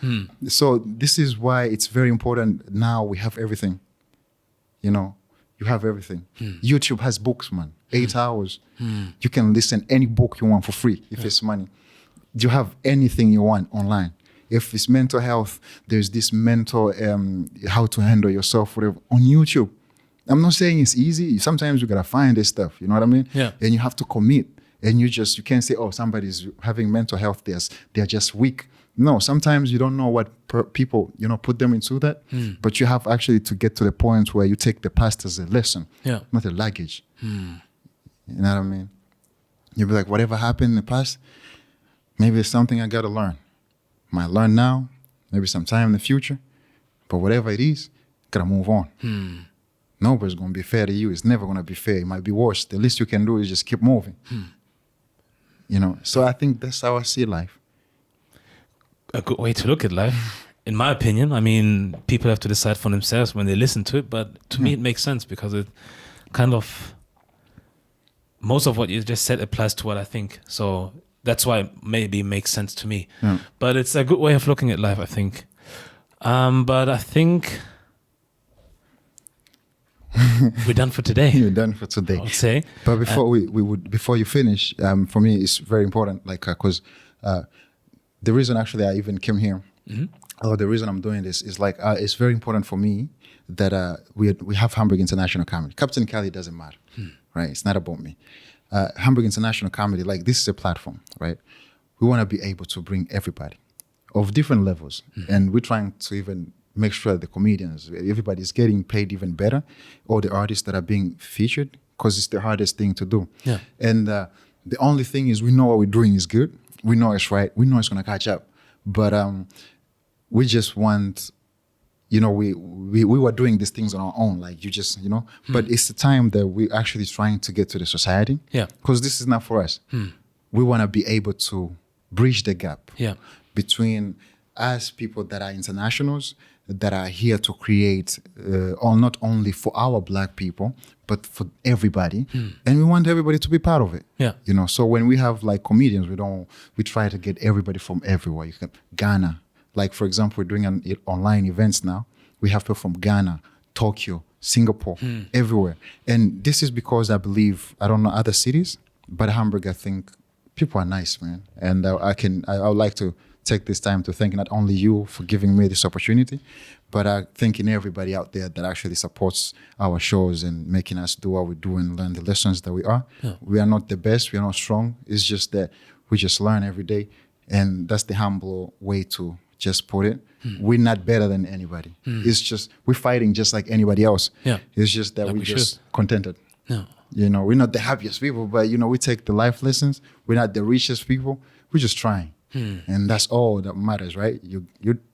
So this is why it's very important. Now we have everything. You know, you have everything. YouTube has books, man. 8 hours. You can listen any book you want for free if it's money. You have anything you want online. If it's mental health, there's this mental, how to handle yourself, whatever, on YouTube. I'm not saying it's easy. Sometimes you gotta find this stuff, you know what I mean? Yeah. And you have to commit. And you can't say, oh, somebody's having mental health, they're just weak. No, sometimes you don't know what people, put them into that. But you have actually to get to the point where you take the past as a lesson, not a luggage. You know what I mean? You'll be like, whatever happened in the past, maybe it's something I gotta learn. Might learn now, maybe sometime in the future. But whatever it is, gotta move on. Nobody's gonna be fair to you. It's never gonna be fair. It might be worse. The least you can do is just keep moving. So I think that's how I see life. A good way to look at life, in my opinion. I mean, people have to decide for themselves when they listen to it, but to me it makes sense because it kind of, most of what you just said applies to what I think. So that's why it maybe makes sense to me. But it's a good way of looking at life, I think. But I think we're done for today. You're done for today. I'll say. But before you finish, for me, it's very important, like, because the reason actually I even came here, or the reason I'm doing this is like, it's very important for me that we have Hamburg International Comedy. Captain Khalid doesn't matter, right? It's not about me. Hamburg International Comedy, like, this is a platform, right? We want to be able to bring everybody of different levels. And we're trying to even make sure that the comedians, everybody's getting paid even better, or the artists that are being featured, because it's the hardest thing to do. Yeah. And the only thing is, we know what we're doing is good. We know it's right. We know it's going to catch up. But we just want, we were doing these things on our own, like you just, but it's the time that we're actually trying to get to the society. Yeah. Because this is not for us. We want to be able to bridge the gap between us, people that are internationals, that are here to create, or not only for our Black people, but for everybody. And we want everybody to be part of it. Yeah. So when we have like comedians, we try to get everybody from everywhere. Ghana, like, for example, we're doing online events now. We have people from Ghana, Tokyo, Singapore, everywhere. And this is because I believe, I don't know other cities, but Hamburg, I think people are nice, man. And I would like to take this time to thank not only you for giving me this opportunity, but thanking everybody out there that actually supports our shows and making us do what we do and learn the lessons that we are. Yeah. We are not the best, we are not strong. It's just that we just learn every day. And that's the humble way to just put it. We're not better than anybody. It's just, we're fighting just like anybody else. Yeah. It's just that we're just contented. Yeah. We're not the happiest people, but we take the life lessons. We're not the richest people. We're just trying. And that's all that matters, right? You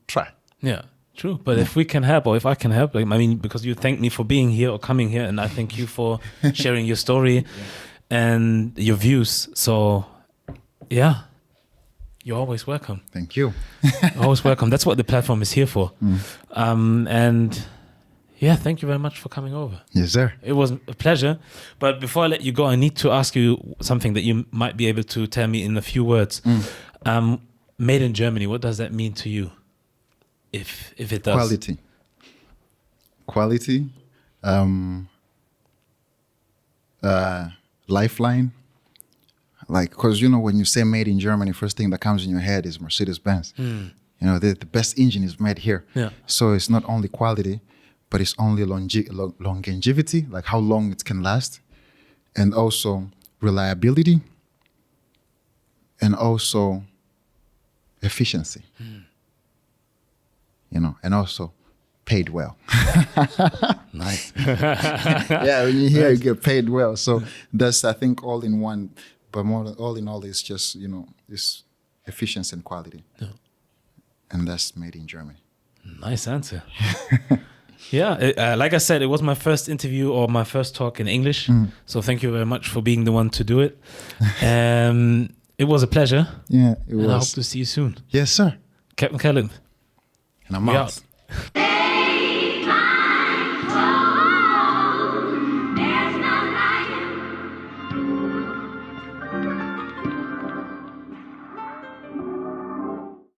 try. Yeah, true. But if we can help, or if I can help, because you thank me for being here or coming here, and I thank you for sharing your story and your views. So, yeah, you're always welcome. Thank you. Always welcome. That's what the platform is here for. And yeah, thank you very much for coming over. Yes, sir. It was a pleasure. But before I let you go, I need to ask you something that you might be able to tell me in a few words. Made in Germany, what does that mean to you? If it does. Quality. Lifeline. Like, because when you say made in Germany, first thing that comes in your head is Mercedes-Benz. The best engine is made here. Yeah. So it's not only quality, but it's only longevity, like how long it can last, and also reliability, and also efficiency. And also paid well. Nice. Yeah, when you hear you get paid well. So that's, I think, all in one. But all in all, it's just, this efficiency and quality. Yeah. And that's made in Germany. Nice answer. Yeah, like I said, it was my first interview or my first talk in English. So thank you very much for being the one to do it. It was a pleasure. Yeah, it was. And I hope to see you soon. Yes, sir. Captain Khalid. And I'm We out. out.